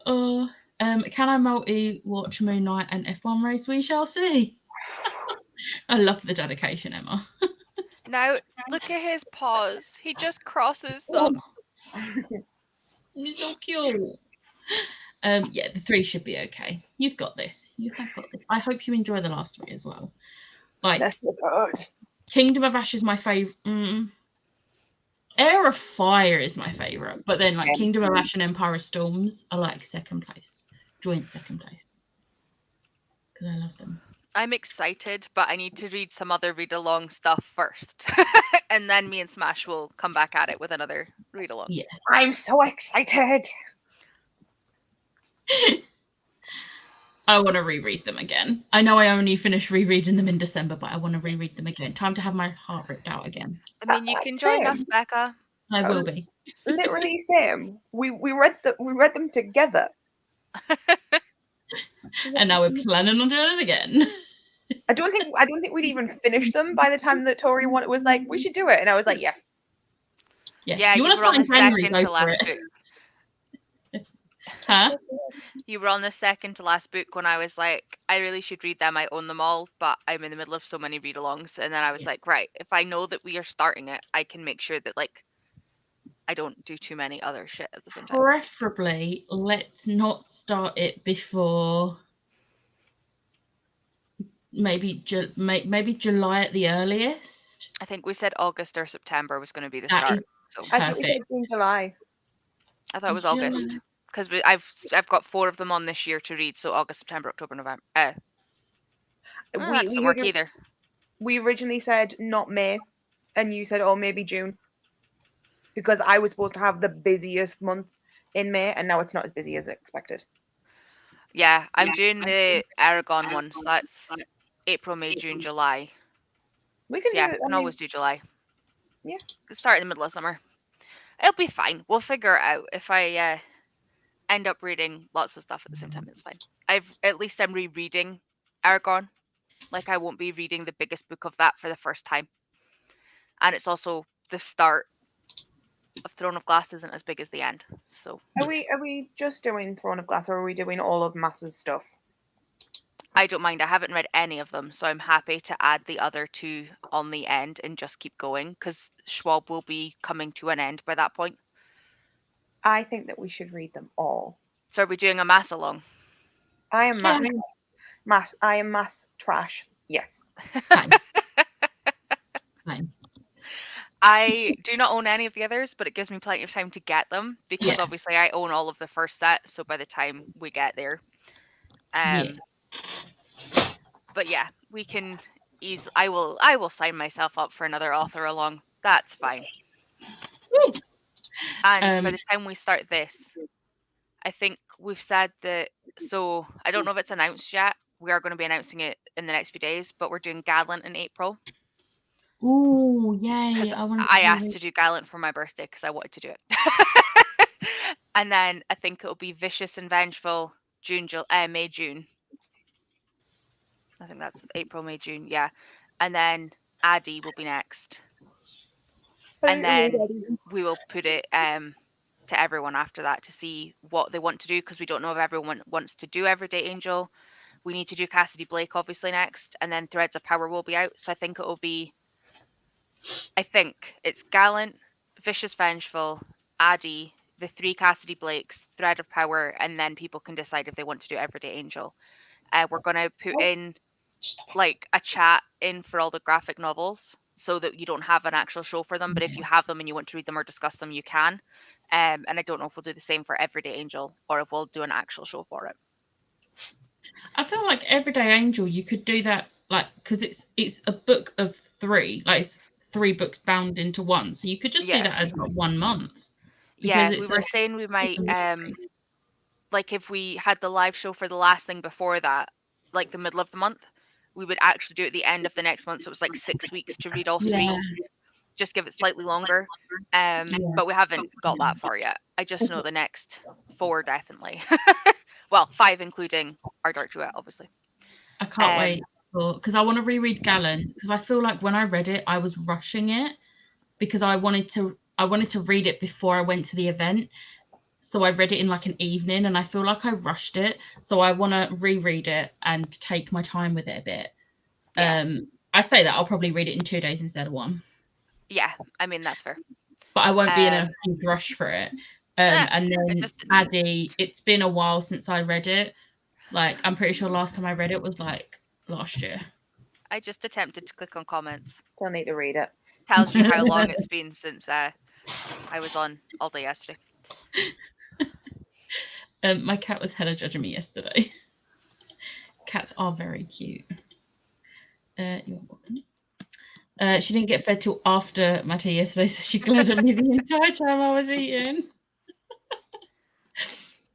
I multi-watch Moon Knight and F1 race? We shall see. I love the dedication, Emma. Now, look at his paws. He just crosses them. He's so cute. Yeah, the 3 should be okay. You've got this. You have got this. I hope you enjoy the last 3 as well. Like, That's so good. Kingdom of Ash is my favourite. Air of Fire is my favourite, but then like Kingdom of Ash and Empire of Storms are like second place, joint second place, because I love them. I'm excited, but I need to read some other read-along stuff first. And then me and Smash will come back at it with another read-along. Yeah. I'm so excited. I want to reread them again. I know I only finished rereading them in December, but I want to reread them again. Time to have my heart ripped out again. I mean, you can join us, Becca. I will be. Literally same. We read them together. And now we're planning on doing it again. I don't think we'd even finished them by the time that Tori was like, we should do it, and I was like, yes. Yeah, you you want to were on start in the January? second Go to for last it. book. Huh? You were on the second to last book when I was like, I really should read them. I own them all, but I'm in the middle of so many read-alongs. And then I was like, right, if I know that we are starting it, I can make sure that like I don't do too many other shit at the same time. Preferably, let's not start it before maybe July at the earliest. I think we said August or September was going to be the That start. is So I think we said perfect. June, July. I thought it was August July. because I've got 4 of them on this year to read. So August, September, October, November. That doesn't work either. We originally said not May, and you said, oh, maybe June, because I was supposed to have the busiest month in May, and now it's not as busy as expected. Yeah, I'm doing the Aragon one, so that's April, May, June, July. We can So yeah, do it. can always do July. Yeah. Start in the middle of summer. It'll be fine. We'll figure it out. If I end up reading lots of stuff at the same time, it's fine. I'm rereading Aragon. Like I won't be reading the biggest book of that for the first time. And it's also the start of Throne of Glass isn't as big as the end. So Are we just doing Throne of Glass, or are we doing all of Mass's stuff? I don't mind. I haven't read any of them, so I'm happy to add the other 2 on the end and just keep going because Schwab will be coming to an end by that point. I think that we should read them all. So are we doing a mass along? I am mass trash. Yes. Fine. Fine. I do not own any of the others, but it gives me plenty of time to get them because obviously I own all of the first set. So by the time we get there, but yeah, we can easily. I will sign myself up for another author along. That's fine. Woo. And by the time we start this, I think we've said that. So I don't know if it's announced yet. We are going to be announcing it in the next few days, but we're doing Gallant in April. Ooh, yay! Because I asked to do Gallant for my birthday because I wanted to do it. And then I think it'll be Vicious and Vengeful May, June. I think that's April, May, June, yeah. And then Addie will be next. And then we will put it to everyone after that to see what they want to do because we don't know if everyone wants to do Everyday Angel. We need to do Cassidy Blake obviously next, and then Threads of Power will be out. So I think it's Gallant, Vicious Vengeful, Addie, the 3 Cassidy Blakes, Thread of Power, and then people can decide if they want to do Everyday Angel. We're going to put in like a chat in for all the graphic novels so that you don't have an actual show for them, but if you have them and you want to read them or discuss them, you can. And I don't know if we'll do the same for Everyday Angel or if we'll do an actual show for it. I feel like Everyday Angel, you could do that like because it's a book of 3, like it's 3 books bound into one, so you could just do that as like 1 month. Yeah, we were saying we might like if we had the live show for the last thing before that, like the middle of the month, we would actually do it at the end of the next month, so it was like 6 weeks to read all 3. Just give it slightly longer. But we haven't got that far yet. I just know the next 4 definitely. Well, 5 including our Dark Duet, obviously. I can't wait because I want to reread Gallant because I feel like when I read it, I was rushing it because I wanted to read it before I went to the event. So I read it in like an evening and I feel like I rushed it. So I want to reread it and take my time with it a bit. Yeah. I say that I'll probably read it in 2 days instead of 1. Yeah, I mean, that's fair. But I won't be in a huge rush for it. And then Addie, it's been a while since I read it. Like, I'm pretty sure last time I read it was like last year. I just attempted to click on comments. Still need to read it. Tells you how long it's been since I was on all day yesterday. My cat was hella judging me yesterday. Cats are very cute. You're welcome. She didn't get fed till after my tea yesterday, so she glared at me the entire time I was eating.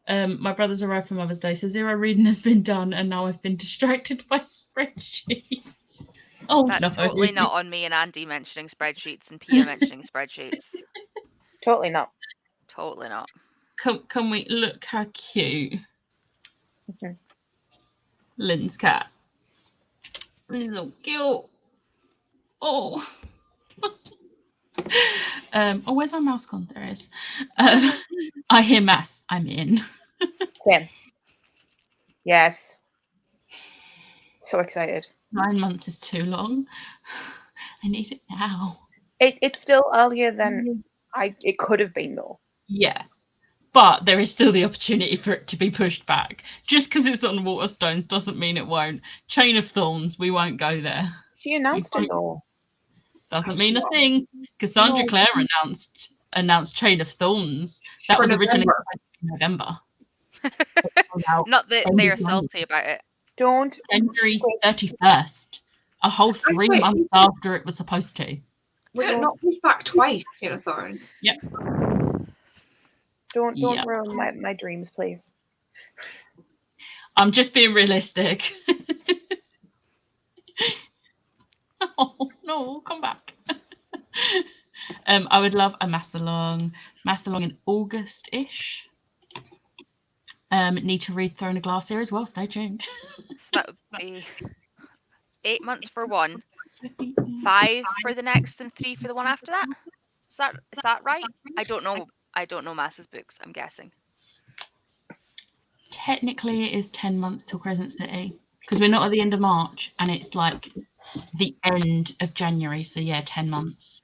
My brothers arrived for Mother's Day, so 0 reading has been done, and now I've been distracted by spreadsheets. Oh, that's totally not on me and Andy mentioning spreadsheets and Pia mentioning spreadsheets. Totally not. Totally not. Can we look how cute? Mhm. Lynn's cat. Lynn's so cute. Oh. Oh, where's my mouse gone? There it is. I hear mass. I'm in. Same. Yes. So excited. 9 months is too long. I need it now. It's still earlier than it could have been, though. Yeah. But there is still the opportunity for it to be pushed back. Just because it's on Waterstones doesn't mean it won't. Chain of Thorns, we won't go there. She announced it, though. Doesn't Has mean she a not? thing. Cassandra No. Clare announced Chain of Thorns. That For was originally November. November. Not that they are salty about it. Don't. January 31st. A whole 3 Actually- months after it was supposed to. Was it not pushed back twice, Chain of Thorns? Yep. Don't Yeah. ruin my dreams, please. I'm just being realistic. Oh no, come back. I would love a Massalong in August-ish. Need to read Throne of Glass here as well. Stay tuned. So that would be 8 months for one, 5 for the next, and 3 for the one after that. Is that right? I don't know. I don't know Mass's books. I'm guessing. Technically, it is 10 months till Crescent City because we're not at the end of March and it's like the end of January. So yeah, 10 months.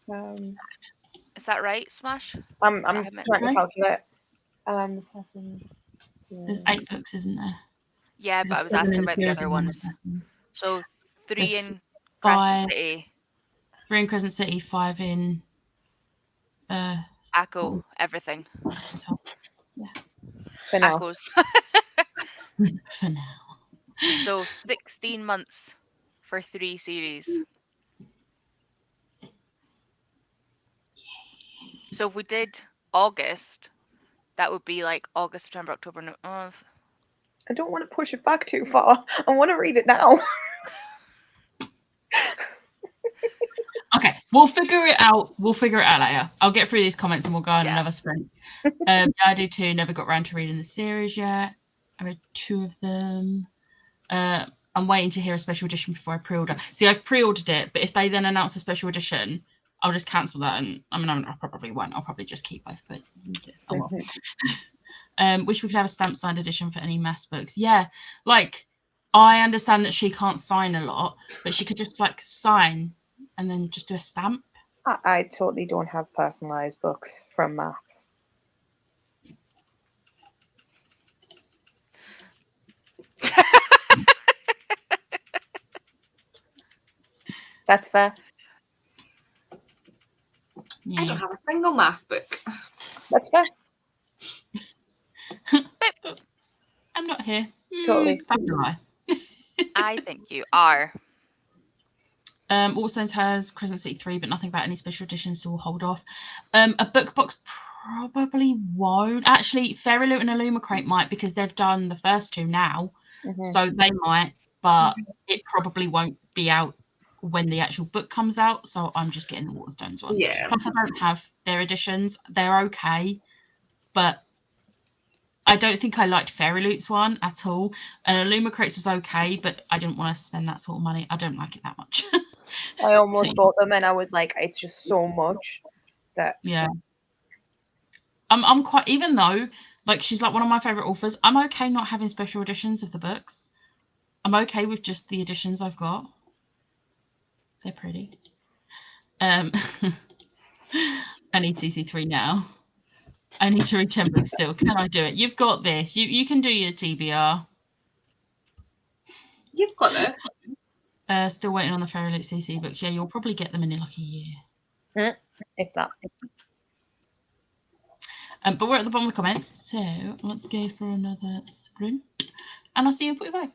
Is that right, Smash? I'm Is that how trying many- to calculate. Assassins. There's 8 books, isn't there? Yeah, but I There's was 7 asking in about the series other and 1 ones. Assassins. So 3 There's in 5 Crescent City, 3 in Crescent City, 5 in Echo, everything. For now. Echoes. for now. So 16 months for 3 series. So if we did August, that would be like August, September, October. I don't want to push it back too far. I want to read it now. Okay, we'll figure it out. We'll figure it out later. I'll get through these comments and we'll go on another sprint. I do too. Never got around to reading the series yet. I read 2 of them. I'm waiting to hear a special edition before I pre-order. See, I've pre-ordered it, but if they then announce a special edition, I'll just cancel that. And I mean, I probably won't. I'll probably just keep both. But oh well. Wish we could have a stamp signed edition for any mass books. Yeah, like I understand that she can't sign a lot, but she could just like sign and then just do a stamp. I totally don't have personalized books from Max. That's fair. Yeah. I don't have a single mass book. That's fair. I'm not here. Totally. That's a lie. I think you are. Waterstones has Crescent City 3, but nothing about any special editions, so we'll hold off. A book box probably won't. Actually, Fairy Loot and Illumicrate might because they've done the first 2 now. So they might, but it probably won't be out when the actual book comes out. So I'm just getting the Waterstones one. Yeah. Plus, I don't have their editions. They're okay, but I don't think I liked Fairy Loot's one at all. And Illumicrate's was okay, but I didn't want to spend that sort of money. I don't like it that much. I almost So, bought them and I was like, it's just so much that yeah. I'm quite, even though like she's like one of my favorite authors, I'm okay not having special editions of the books. I'm okay with just the editions I've got. They're pretty. I need CC3 now. I need to read 10 books still. Can I do it? You've got this. You can do your TBR. You've got this. Still waiting on the Fairy Loot CC books. Yeah, you'll probably get them in like a year. if that. But we're at the bottom of the comments, so let's go for another sprint. And I'll see you in 45.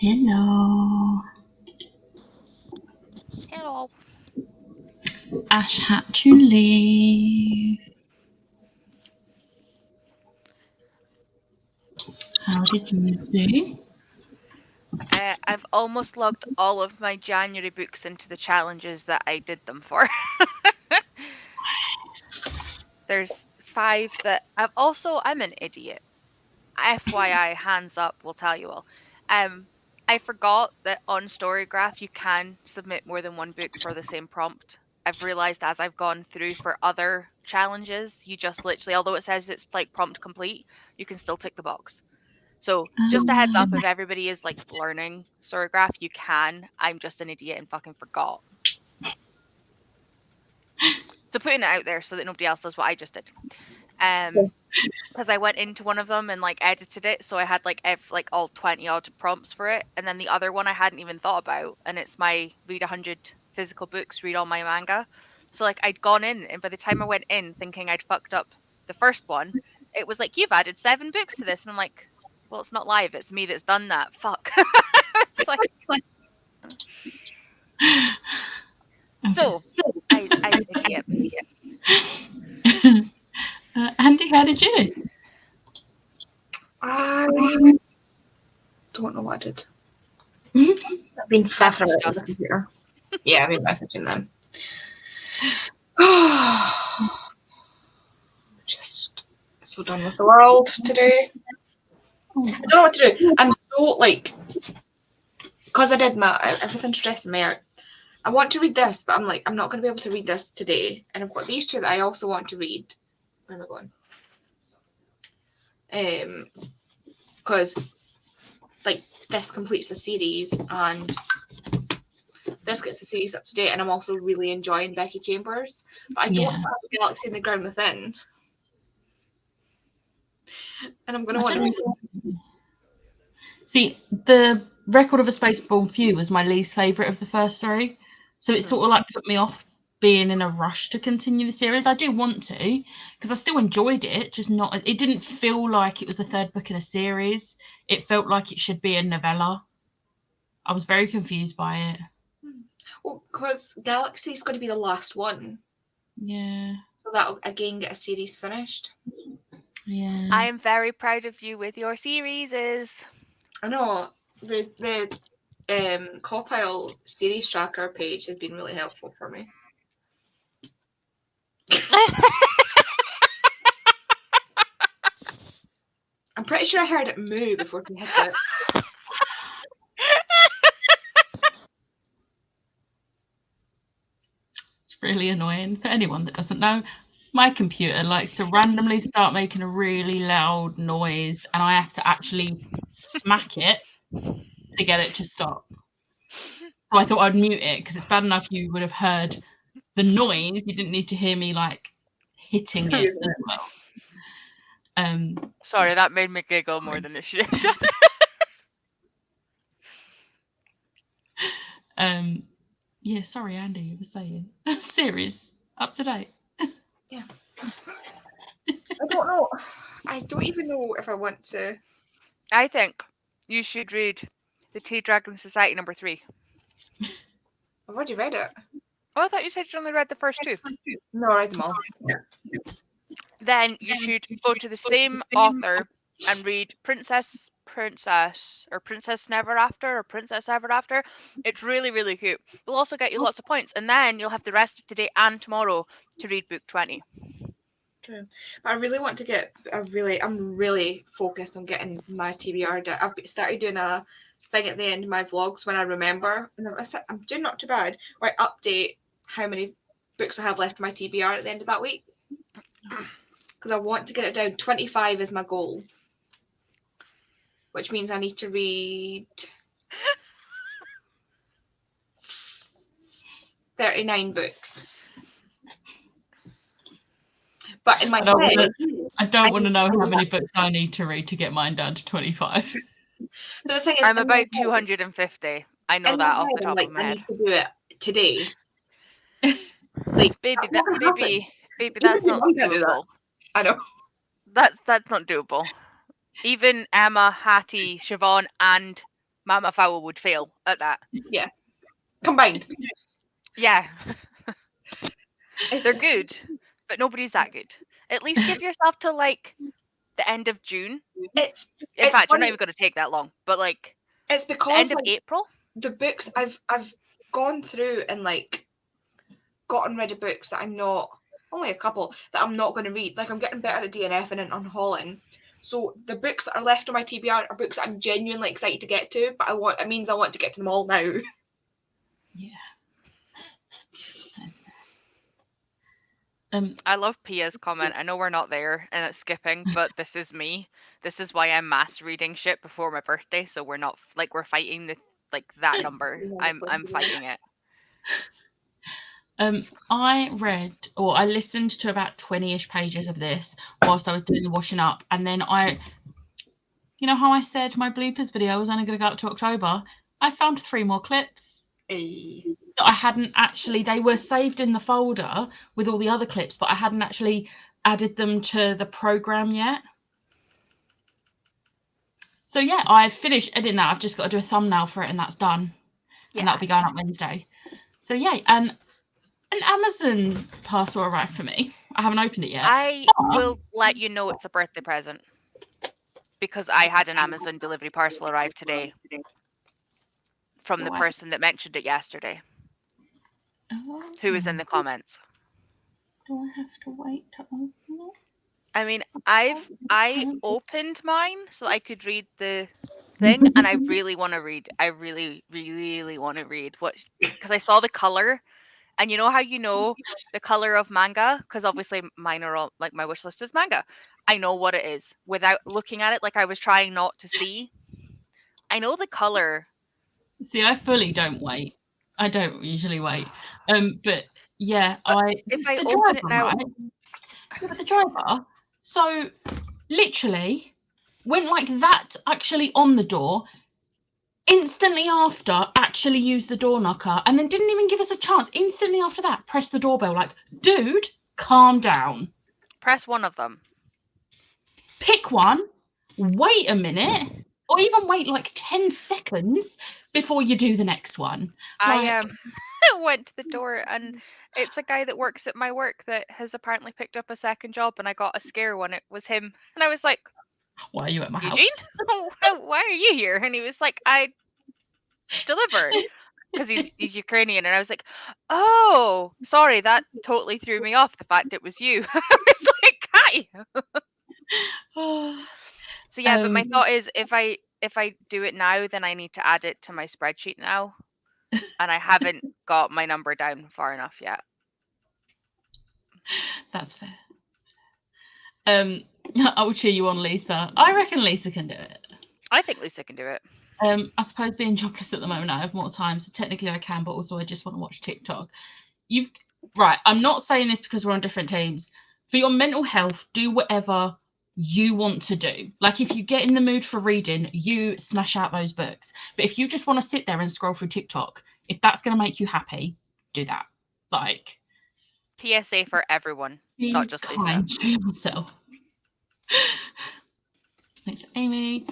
Hello. Hello. Ash had to leave. How did you do? I've almost logged all of my January books into the challenges that I did them for. There's 5 that I'm an idiot. FYI, hands up, will tell you all. I forgot that on Storygraph you can submit more than one book for the same prompt. I've realized as I've gone through for other challenges, you just literally, although it says it's like prompt complete, you can still tick the box. So just a heads up, if everybody is like learning Storygraph, you can. I'm just an idiot and fucking forgot. So putting it out there so that nobody else does what I just did. Because I went into one of them and like edited it, so I had like all 20 odd prompts for it, and then the other one I hadn't even thought about, and it's my read 100 physical books, read all my manga. So like I'd gone in, and by the time I went in thinking I'd fucked up the first one, it was like, you've added 7 books to this, and I'm like, well, it's not live, it's me that's done that. Fuck. It's like, so I idiot. Andy, how did you? I don't know what I did. I've been faffing around with the computer. Yeah, I've been messaging them. Just so done with the world today. I don't know what to do. I'm so like, because I did everything's stressing me out. I want to read this, but I'm like, I'm not going to be able to read this today. And I've got these 2 that I also want to read. Where am I going? Because like this completes a series and this gets the series up to date, and I'm also really enjoying Becky Chambers, but I don't have Galaxy in the Ground Within, and I'm going to want to read it. See, the Record of a Spaceborne Few was my least favourite of the first 3, so it sort of like put me off being in a rush to continue the series. I do want to, because I still enjoyed it, just not. It didn't feel like it was the 3rd book in a series. It felt like it should be a novella. I was very confused by it. Well, because Galaxy's going to be the last one. Yeah. So that'll again get a series finished. Yeah. I am very proud of you with your series. I know the Copile series tracker page has been really helpful for me. I'm pretty sure I heard it moo before we hit it. It's really annoying. For anyone that doesn't know, my computer likes to randomly start making a really loud noise, and I have to actually smack it to get it to stop. So I thought I'd mute it, because it's bad enough you would have heard the noise. You didn't need to hear me like hitting it as well. Sorry, that made me giggle more than it should. Yeah, sorry, Andy, you were saying. Series up to date. Yeah. I don't know. I don't even know if I want to. I think you should read the Tea Dragon Society number 3. I've already read it. Oh, I thought you said you only read the first 2. No, I read them all. Then you should go to the same author and read Princess Never After or Princess Ever After. It's really, really cute. It'll also get you lots of points, and then you'll have the rest of today and tomorrow to read book 20. True. I really want to get. I'm really focused on getting my TBR done. I've started doing a thing at the end of my vlogs when I remember, and I'm doing not too bad. Where I update how many books I have left in my TBR at the end of that week, because I want to get it down. 25 is my goal, which means I need to read 39 books. But in my head, I don't want to know how many books I need to read to get mine down to 25. But the thing is, I'm about 250. I know that off the top of my I head. need to do it today. Baby, that's not doable. I know. That's not doable. Even Emma, Hattie, Siobhan, and Mama Fowl would fail at that. Yeah. Combined. Yeah. They're good, but nobody's that good. At least give yourself to like the end of June. It's In it's fact, you're not funny. even going to take that long. But like It's the because end of like, April. the books I've gone through and like gotten rid of books that I'm not, only a couple that I'm not going to read. Like I'm getting better at DNF and unhauling. So the books that are left on my TBR are books that I'm genuinely excited to get to, but it means I want to get to them all now. Yeah. That's I love Pia's comment. I know we're not there and it's skipping, but this is me. This is why I'm mass reading shit before my birthday, so we're not like we're fighting the like that number. I'm fighting it. I listened to about 20-ish pages of this whilst I was doing the washing up, and then you know how I said my bloopers video was only going to go up to October? I found 3 more clips that I hadn't actually, they were saved in the folder with all the other clips, but I hadn't actually added them to the program yet. So yeah, I've finished editing that. I've just got to do a thumbnail for it and that's done. Yes. And that'll be going up Wednesday. So yeah, and an Amazon parcel arrived for me. I haven't opened it yet. I will let you know it's a birthday present because I had an Amazon delivery parcel arrive today from the person that mentioned it yesterday, who was in the comments. Do I have to wait to open it? I mean, I opened mine so I could read the thing, and I really want to read. I really, really want to read what, because I saw the color, and you know how you know the color of manga, because obviously mine are all like my wish list is manga. I know what it is without looking at it. Like I was trying not to see. I know the color. See, I fully don't wait. I don't usually wait. But yeah, if I open it now, right? Yeah, but the driver. So literally went like that actually on the door, instantly after actually used the door knocker, and then didn't even give us a chance. Instantly after that, pressed the doorbell. Like, dude, calm down. Press one of them. Pick one, wait a minute, or even wait like 10 seconds before you do the next one. I went to the door, and it's a guy that works at my work that has apparently picked up a second job, and I got a scare when it was him. And I was like, why are you at my Eugene? house? Why are you here? And he was like, I deliver. Because he's Ukrainian. And I was like, oh, sorry, that totally threw me off, the fact it was you. I was like, hi. So yeah, but my thought is if I do it now, then I need to add it to my spreadsheet now. And I haven't got my number down far enough yet. That's fair. I will cheer you on, Lisa. I reckon Lisa can do it. I think Lisa can do it. I suppose being jobless at the moment, I have more time, so technically I can, but also I just want to watch TikTok. Right, I'm not saying this because we're on different teams. For your mental health, do whatever you want to do. Like if you get in the mood for reading, you smash out those books. But if you just want to sit there and scroll through TikTok, if that's going to make you happy, do that. Like, PSA for everyone, not just kind Lisa. to yourself. Thanks, Amy.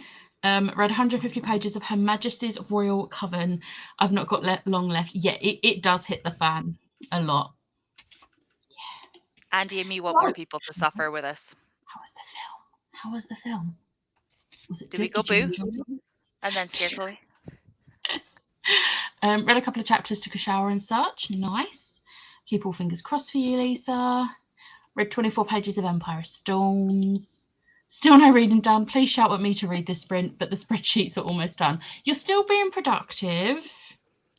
Read 150 pages of Her Majesty's Royal Coven. I've not got long left. Yeah, it does hit the fan a lot. Yeah. Andy and me want more people to suffer with us. How was the film? Was it Do good? we go boo? And then scare Chloe? Read a couple of chapters, took a shower and such. Nice. Keep all fingers crossed for you, Lisa. Read 24 pages of Empire of Storms. Still no reading done. Please shout at me to read this sprint, but the spreadsheets are almost done. You're still being productive.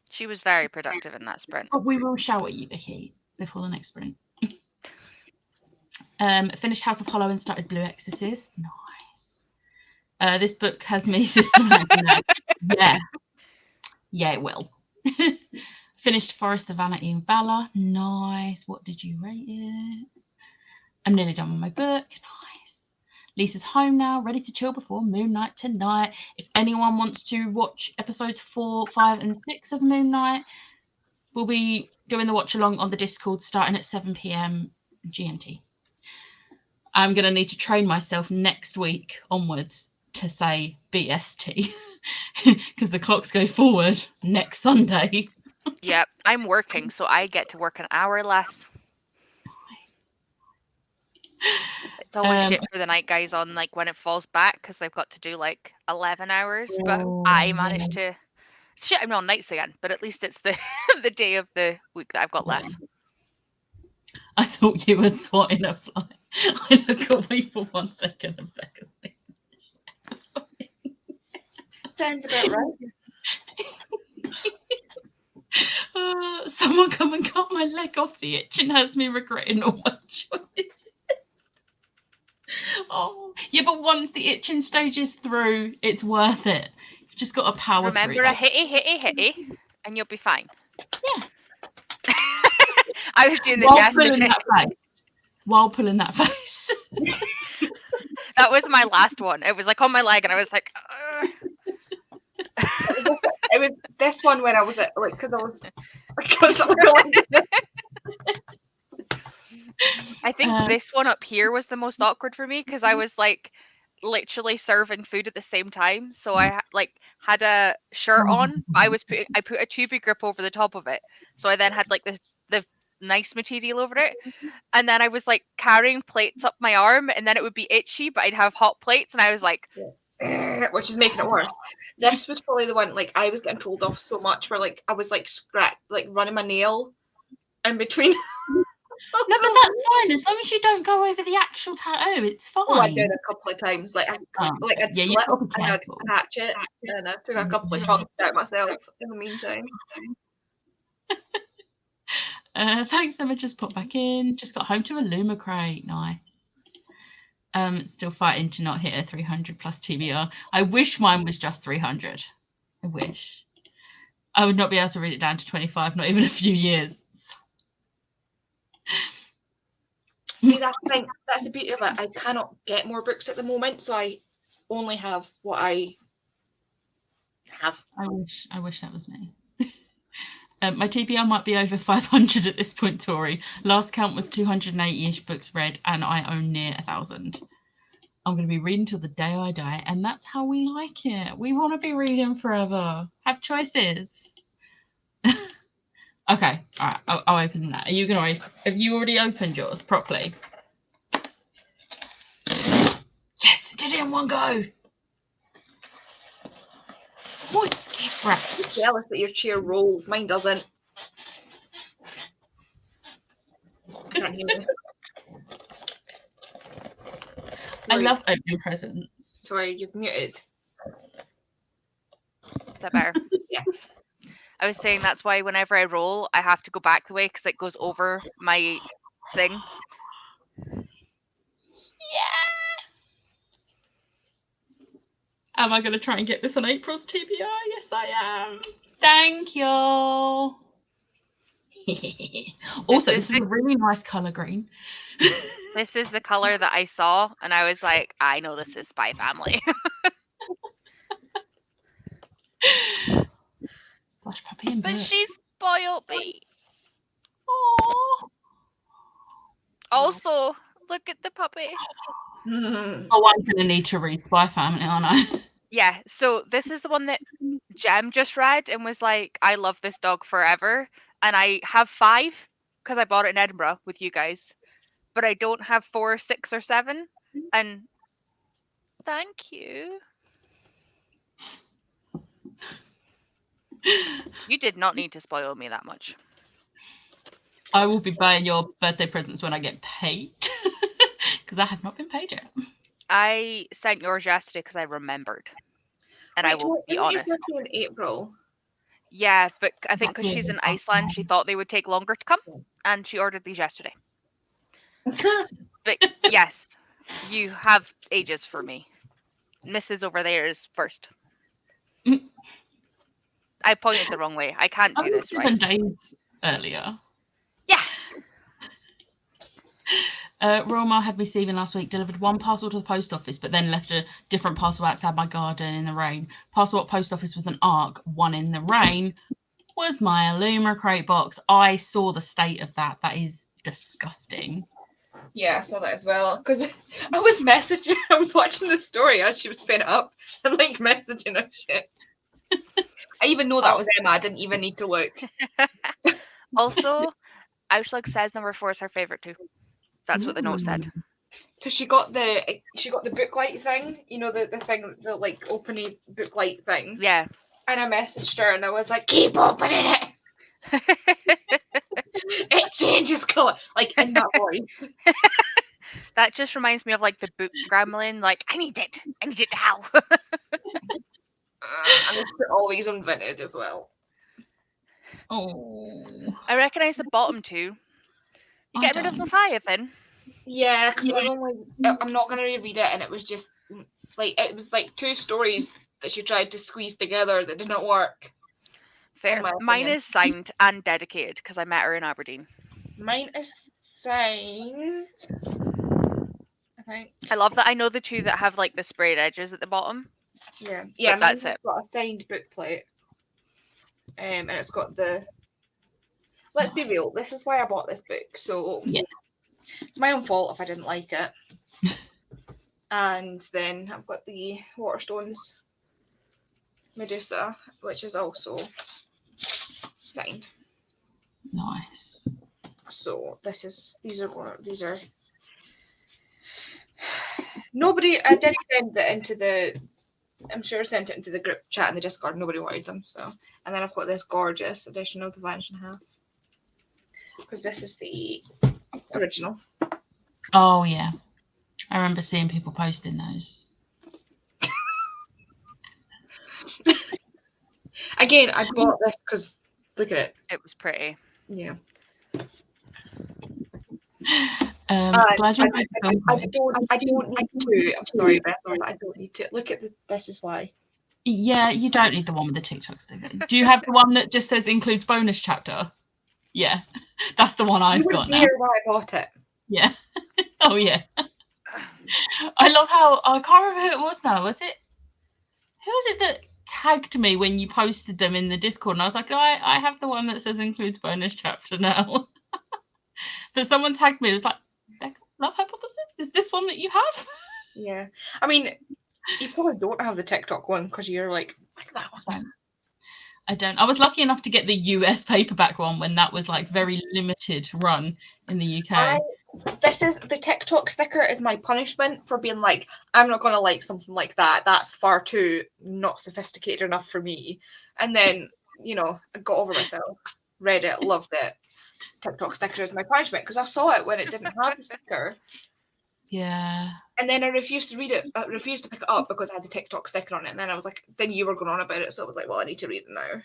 She was very productive in that sprint. But we will shout at you, Vicky, before the next sprint. Finished House of Hollow and started Blue Exorcist. Nice. This book has me systematic. Yeah, it will. Finished Forest of Vanity and Valor. Nice. What did you rate it? I'm nearly done with my book. Nice. Lisa's home now, ready to chill before Moon Knight tonight. If anyone wants to watch episodes 4, 5, and 6 of Moon Knight, we'll be doing the watch along on the Discord starting at 7 p.m. GMT. I'm going to need to train myself next week onwards to say BST. because the clocks go forward next Sunday. Yep, I'm working, so I get to work an hour less. It's always shit for the night guys on like when it falls back because they've got to do like 11 hours. But I managed to shit. I'm on nights again, but at least it's the the day of the week that I've got left. I thought you were swatting a fly. I look away for 1 second and Becca's been. I'm sorry. Sounds about right. Someone come and cut my leg off. The itching has me regretting all my choices. Oh, yeah, but once the itching stage is through, it's worth it. You've just got to power Remember through. a hitty, and you'll be fine. Yeah. I was doing this While yesterday. pulling that face. That was my last one. It was like on my leg, and I was like, It was this one where I was at, like, because I was going. I think this one up here was the most awkward for me because I was like literally serving food at the same time. So I like had a shirt on, but I put a tubey grip over the top of it. So I then had like the nice material over it, and then I was like carrying plates up my arm, and then it would be itchy, but I'd have hot plates, and I was like, which is making it worse. This was probably the one like I was getting told off so much where like I was like running my nail in between. No, but that's fine as long as you don't go over the actual tattoo. It's fine. Oh, I did a couple of times. Like I'd slip and I'd catch it, and I took a couple of chunks out myself in the meantime. Thanks, Emma. Just put back in. Just got home to a Luma crate. Nice. Still fighting to not hit a 300 plus TBR. I wish mine was just 300. I wish. I would not be able to read it down to 25, not even a few years. See, that's the thing. That's the beauty of it. I cannot get more books at the moment, so I only have what I have. I wish that was me. My TBR might be over 500 at this point, Tori. Last count was 280-ish books read, and I own near 1,000. I'm going to be reading till the day I die, and that's how we like it. We want to be reading forever. Have choices. Okay, all right, I'll open that. Are you going to? Have you already opened yours properly? Yes, did it in one go. Points gift wrap. I'm jealous that your chair rolls. Mine doesn't. Can't hear me. I love opening presents. Sorry, you've muted. Is that better? Yeah. I was saying that's why whenever I roll, I have to go back the way because it goes over my thing. Yes! Am I going to try and get this on April's TBR? Yes, I am. Thank you. Also, this is a really nice colour green. This is the color that I saw, and I was like, I know this is Spy Family. Splash Puppy and But Book. she spoiled me. Aww. Also, look at the puppy. Oh, I'm going to need to read Spy Family, aren't I? Yeah, so this is the one that Jem just read and was like, I love this dog forever. And I have 5 because I bought it in Edinburgh with you guys. But I don't have 4, 6, or 7. And thank you. You did not need to spoil me that much. I will be buying your birthday presents when I get paid. Because I have not been paid yet. I sent yours yesterday because I remembered. And I will be honest. Isn't your birthday in April? Yeah, but I think because she's in Iceland, she thought they would take longer to come. And she ordered these yesterday. But yes, you have ages for me. Mrs. over there is first. I pointed the wrong way. I can't do this right. 7 days earlier. Yeah. Royal Mail had receiving last week delivered 1 parcel to the post office, but then left a different parcel outside my garden in the rain. Parcel at post office was an ARC. 1 in the rain was my Illuma crate box. I saw the state of that. That is disgusting. Yeah, I saw that as well. Because I was watching the story as she was putting it up and like messaging her shit. I even know that was Emma. I didn't even need to look. Also, Auslug says number 4 is her favourite too. That's what the note said. Because she got the book light thing, you know, the thing, the like opening book light thing. Yeah. And I messaged her and I was like, keep opening it. It changes colour, like in that voice. That just reminds me of like the book gremlin. Like, I need it now. And I put all these on Vinted as well. Oh. Oh. I recognise the bottom 2. You I get rid of don't. Leviathan? Yeah, because it was only. I'm not going to reread it, and it was just like it was like 2 stories that she tried to squeeze together that did not work. Fair. Mine is signed and dedicated because I met her in Aberdeen. Mine is signed. I think. I love that I know the 2 that have like the sprayed edges at the bottom. Yeah, But that's mine's it. got a signed book plate, and it's got the. Let's be real. This is why I bought this book. So Yeah. It's my own fault if I didn't like it. And then I've got the Waterstones Medusa, which is also signed. Nice. So these are nobody. I did send it into the. I'm sure I sent it into the group chat in the Discord. Nobody wanted them, so. And then I've got this gorgeous edition of the Vanishing Half, because this is the original. Oh yeah, I remember seeing people posting those. Again, I bought this because look at it. It was pretty. Yeah. Glad you I don't need to. I'm sorry, Beth. I don't need to. Look at this is why. Yeah, you don't need the one with the TikTok sticker. Do you have the one that just says includes bonus chapter? Yeah, that's the one I've got now. You were here when I bought it. Yeah. Oh yeah. I love how I can't remember who it was now. Was it? Who was it that tagged me when you posted them in the Discord? And I was like, I have the one that says includes bonus chapter now. That someone tagged me. It was like, Love Hypothesis? Is this one that you have? Yeah. I mean, you probably don't have the TikTok one because you're like that one. I don't. I was lucky enough to get the US paperback one when that was like very limited run in the UK. This is the TikTok sticker is my punishment for being like, I'm not going to like something like that. That's far too not sophisticated enough for me. And then, you know, I got over myself, read it, loved it. TikTok sticker is my punishment because I saw it when it didn't have the sticker. Yeah. And then I refused to read it. I refused to pick it up because I had the TikTok sticker on it. And then I was like, then you were going on about it. So I was like, well, I need to read it now.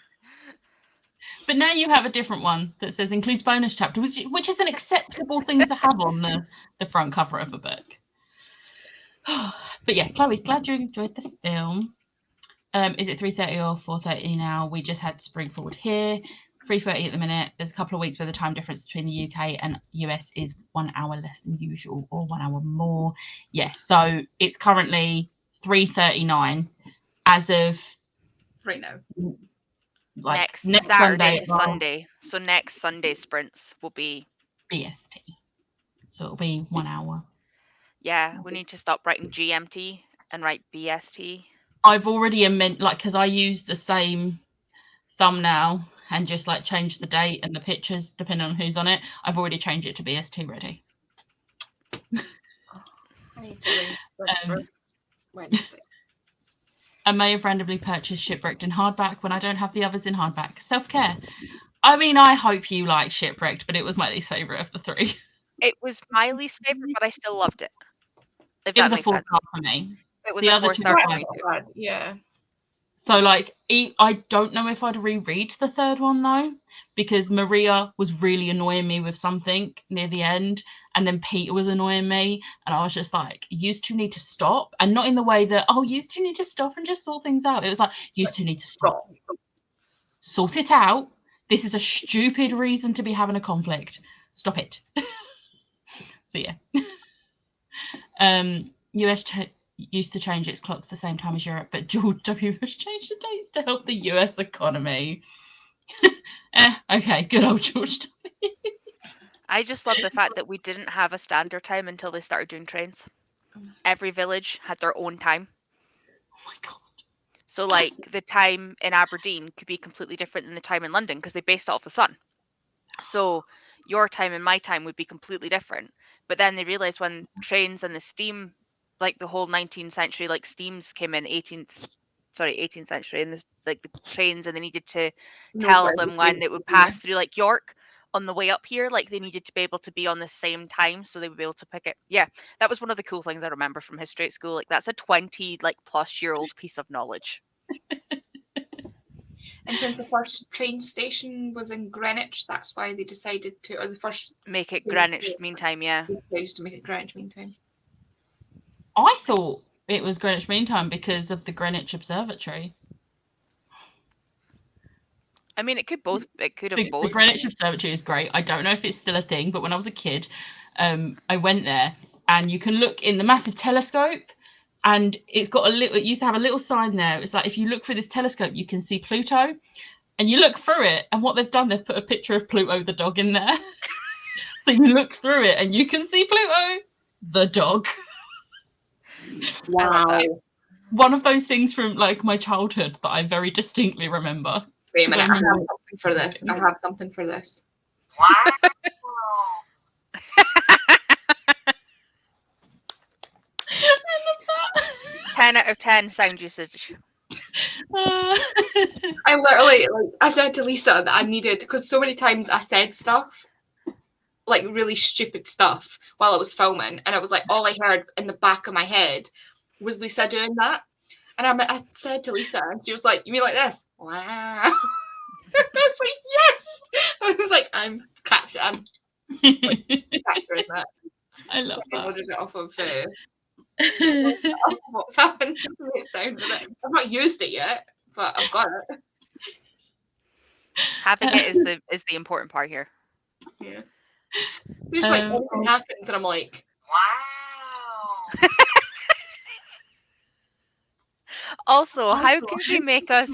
But now you have a different one that says includes bonus chapter, which is an acceptable thing to have on the front cover of a book. But yeah, Chloe, glad you enjoyed the film. Is it 3:30 or 4:30 now? We just had spring forward here. 3:30 at the minute. There's a couple of weeks where the time difference between the UK and US is 1 hour less than usual or 1 hour more. Yes, so it's currently 3:39 as of right now. Like next Saturday to Sunday. So next Sunday sprints will be BST. So it'll be 1 hour. Yeah, we need to stop writing GMT and write BST. I've already amended, like, because I use the same thumbnail and just like change the date and the pictures depending on who's on it. I've already changed it to BST ready. I need to wait for Wednesday. I may have randomly purchased Shipwrecked in hardback when I don't have the others in hardback. Self-care. I mean, I hope you like Shipwrecked, but it was my least favourite of the 3. It was my least favourite, but I still loved it. It was a 4-star for me. It was the a other 4-star for me too. Yeah. So, like, I don't know if I'd reread the 3rd one, though, because Maria was really annoying me with something near the end, and then Peter was annoying me, and I was just like, you two need to stop, and not in the way that, oh, you two need to stop and just sort things out. It was like, you two need to stop. Sort it out. This is a stupid reason to be having a conflict. Stop it. So, yeah. US used to change its clocks the same time as Europe, but George W. Bush changed the dates to help the US economy. Okay, good old George W. I just love the fact that we didn't have a standard time until they started doing trains. Every village had their own time. Oh my god. So, like, the time in Aberdeen could be completely different than the time in London because they based it off the sun. So, your time and my time would be completely different. But then they realized when trains and the steam, like the whole 19th century, like steams came in 18th century, and like the trains, and they needed to tell them when it would pass through like York on the way up here, like they needed to be able to be on the same time so they would be able to pick it. Yeah, that was one of the cool things I remember from history at school. Like that's a 20 like plus year old piece of knowledge. And since the first train station was in Greenwich, that's why they decided to, or the first make it Greenwich Mean Time. Yeah, decided to make it Greenwich Mean Time. I thought it was Greenwich Mean Time because of the Greenwich Observatory. I mean, it could both. It could have both. The Greenwich Observatory is great. I don't know if it's still a thing, but when I was a kid, I went there, and you can look in the massive telescope, and it's got a little. It used to have a little sign there. It's like if you look through this telescope, you can see Pluto, and you look through it, and what they've done, they've put a picture of Pluto the dog in there. So you look through it, and you can see Pluto the dog. Wow. One of those things from like my childhood that I very distinctly remember. Wait a minute, I have something for this. I have something for this. Wow. 10 out of 10 sound usage. I literally, like, I said to Lisa that I needed, because so many times I said stuff, like really stupid stuff while I was filming, and it was like all I heard in the back of my head was Lisa doing that. And I said to Lisa, and she was like, "You mean like this?" Wow. I was like, "Yes." I was like, "I'm capturing that." I love I that. loaded it off of what's happened. It sounded a bit. I've not used it yet, but I've got it. Having it is the important part here. Yeah. Just like anything happens, and I'm like, wow. Also, how can she make us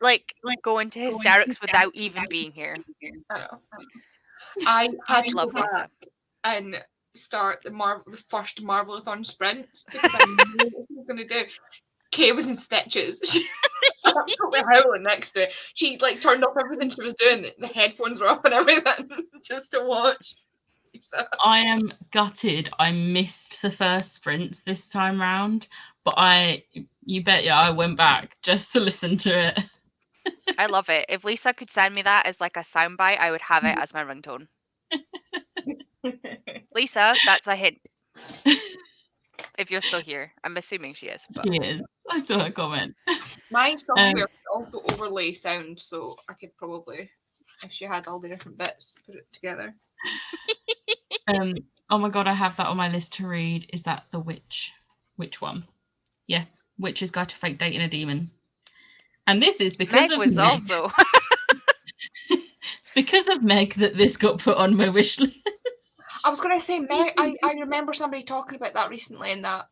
like go into hysterics without even being here? I had to Love go back Lisa. and start the first Marvelathon Sprints because I knew what she was going to do. Kay was in stitches. She was absolutely howling next to it. She like turned off everything she was doing. The headphones were up and everything just to watch. So. I am gutted. I missed the first sprints this time round, but you bet I went back just to listen to it. I love it. If Lisa could send me that as like a soundbite, I would have it as my ringtone. Lisa, that's a hint. If you're still here, I'm assuming she is. But. She is. I saw her comment. My software also overlay sound, so I could probably, if she had all the different bits, put it together. Oh my god, I have that on my list to read. Is that The Witch? Which one? Yeah, Witch's Guide to Fake Dating a Demon. And this is because Meg of was Meg. also. It's because of Meg that this got put on my wish list. I was going to say, Meg, I remember somebody talking about that recently, and that'd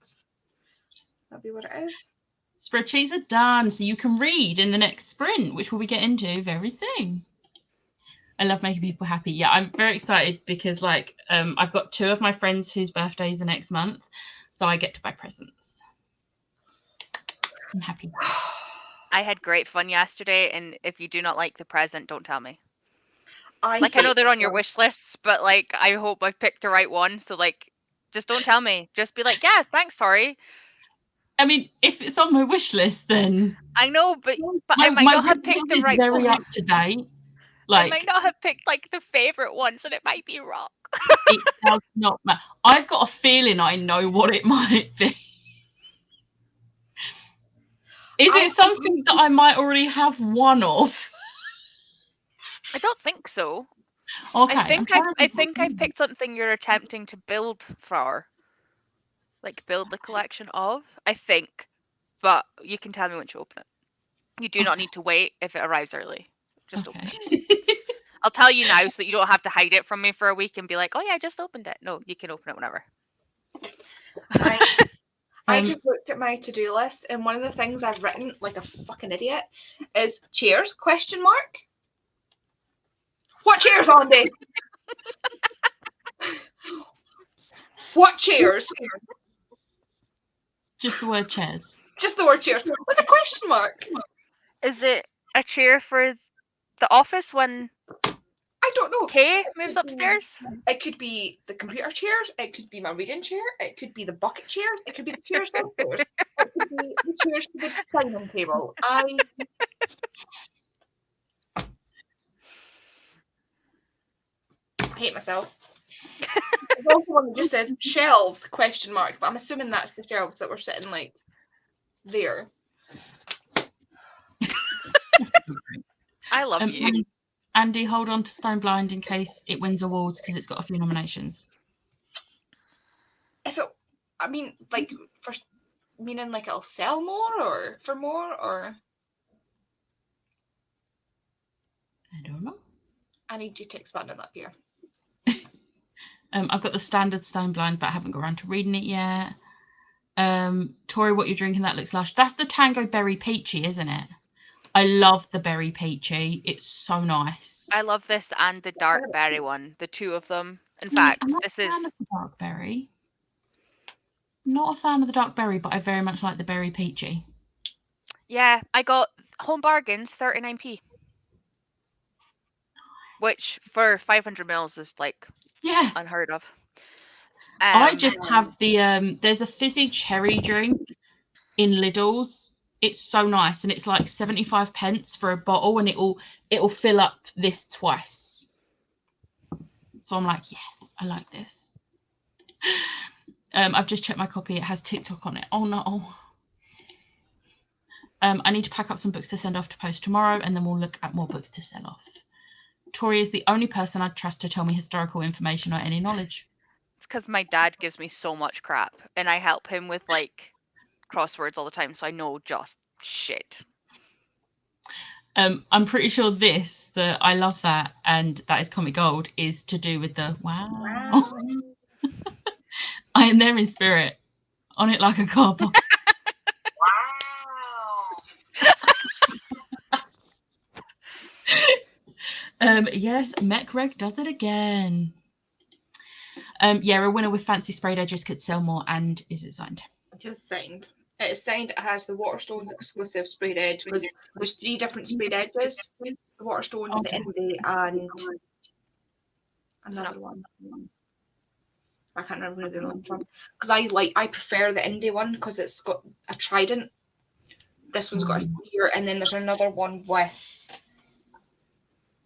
be what it is. Spreadsheets are done, so you can read in the next sprint, which we'll be getting to very soon. I love making people happy. Yeah, I'm very excited because like I've got 2 of my friends whose birthdays are next month, so I get to buy presents. I'm happy. I had great fun yesterday, and if you do not like the present, don't tell me. I I know they're on your wish lists, but like I hope I've picked the right one. So like, just don't tell me. Just be like, yeah, thanks, sorry. I mean, if it's on my wish list, then I know, but I might not have picked the right very one. up to date. I might not have picked like the favorite ones, and it might be wrong. It does not matter. I've got a feeling I know what it might be. Is it something that I might already have one of? I don't think so. Okay. I think I've picked something you're attempting to build for. Like build the collection of, I think. But you can tell me once you open it. You do not need to wait if it arrives early. Just open it. I'll tell you now so that you don't have to hide it from me for a week and be like, oh yeah, I just opened it. No, you can open it whenever. I just looked at my to-do list, and one of the things I've written, like a fucking idiot, is chairs, ? What chairs, Andy? What chairs? Just the word chairs. Just the word chairs with a question mark. Is it a chair for the office when I don't know. Kay moves upstairs? It could be the computer chairs. It could be my reading chair. It could be the bucket chairs. It could be the chairs downstairs. It could be the chairs to the dining table. I hate myself. There's also one that just says shelves question mark, but I'm assuming that's the shelves that were sitting like there. I love you. Andy, hold on to Stone Blind in case it wins awards because it's got a few nominations. If it, I mean, like for meaning like it'll sell more or for more or. I don't know. I need you to expand on that, Pierre. I've got the standard Stone Blind, but I haven't got around to reading it yet. Tori, what you're drinking, that looks lush. That's the Tango Berry Peachy, isn't it? I love the Berry Peachy. It's so nice. I love this and the dark berry one, the two of them. In fact, I'm not this a fan is of the dark berry. Not a fan of the dark berry, but I very much like the Berry Peachy. yeah. I got Home Bargains 39p, which for 500 mils is like Yeah. unheard of. I just have the there's a fizzy cherry drink in Lidl's. It's so nice, and it's like 75 pence for a bottle, and it'll fill up this twice. So I'm like, yes, I like this. I've just checked my copy. It has TikTok on it. Oh no. I need to pack up some books to send off to post tomorrow, and then we'll look at more books to sell off. Tori is the only person I'd trust to tell me historical information or any knowledge. It's because my dad gives me so much crap, and I help him with like crosswords all the time, so I know just shit. I'm pretty sure that I love that, and that is comic gold, is to do with the wow. I am there in spirit, on it like a car bomb. Wow. Yes, MechReg does it again. Yeah, a winner with fancy sprayed edges could sell more. And is it signed? It is signed. It is signed. It has the Waterstones exclusive sprayed edge. There's 3 different sprayed edges. The Waterstones, Okay. the Indie, and another one. I can't remember the other one. Because I prefer the Indie one because it's got a trident. This one's got a spear, and then there's another one with.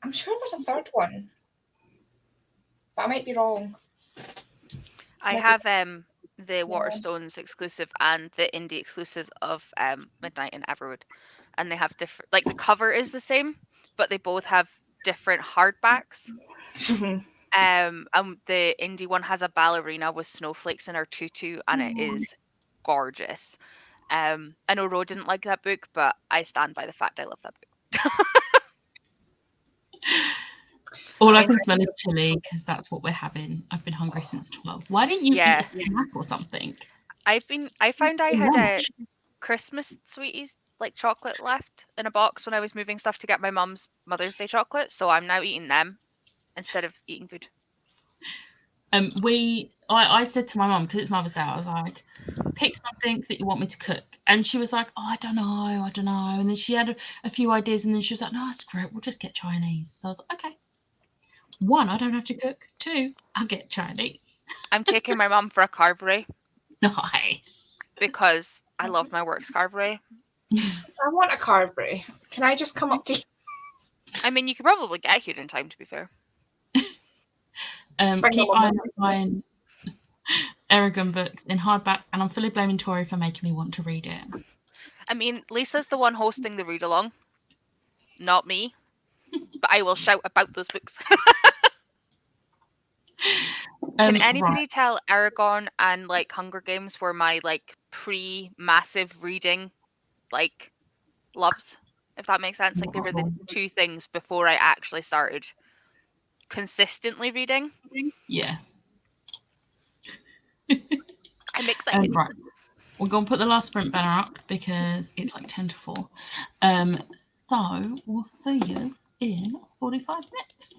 I'm sure there's a third one, but I might be wrong. I have the Waterstones exclusive and the indie exclusives of Midnight and Everwood, and they have different. Like the cover is the same, but they both have different hardbacks. And the indie one has a ballerina with snowflakes in her tutu, and it is gorgeous. I know Ro didn't like that book, but I stand by the fact I love that book. All I can smell is chili because that's what we're having. I've been hungry since 12. Why didn't you eat a snack or something? I found I had a Christmas sweeties like chocolate left in a box when I was moving stuff to get my mum's Mother's Day chocolate, so I'm now eating them instead of eating food. I said to my mum, because it's Mother's Day, I was like, pick something that you want me to cook. And she was like, oh, I don't know. And then she had a few ideas, and then she was like, no, screw it, we'll just get Chinese. So I was like, okay. 1, I don't have to cook. 2, I'll get Chinese. I'm taking my mum for a carvery. Nice. Because I love my works carvery. I want a carvery. Can I just come up to you? I mean, you could probably get here in time, to be fair. Keep buying Aragon books in hardback, and I'm fully blaming Tori for making me want to read it. I mean, Lisa's the one hosting the read-along, not me. But I will shout about those books. Can anybody tell Aragon and like Hunger Games were my like pre-massive reading like loves, if that makes sense? Like they were the 2 things before I actually started consistently reading. Yeah. I'm excited. Right. We're going to put the last sprint banner up because it's like 10 to 4. So we'll see you in 45 minutes.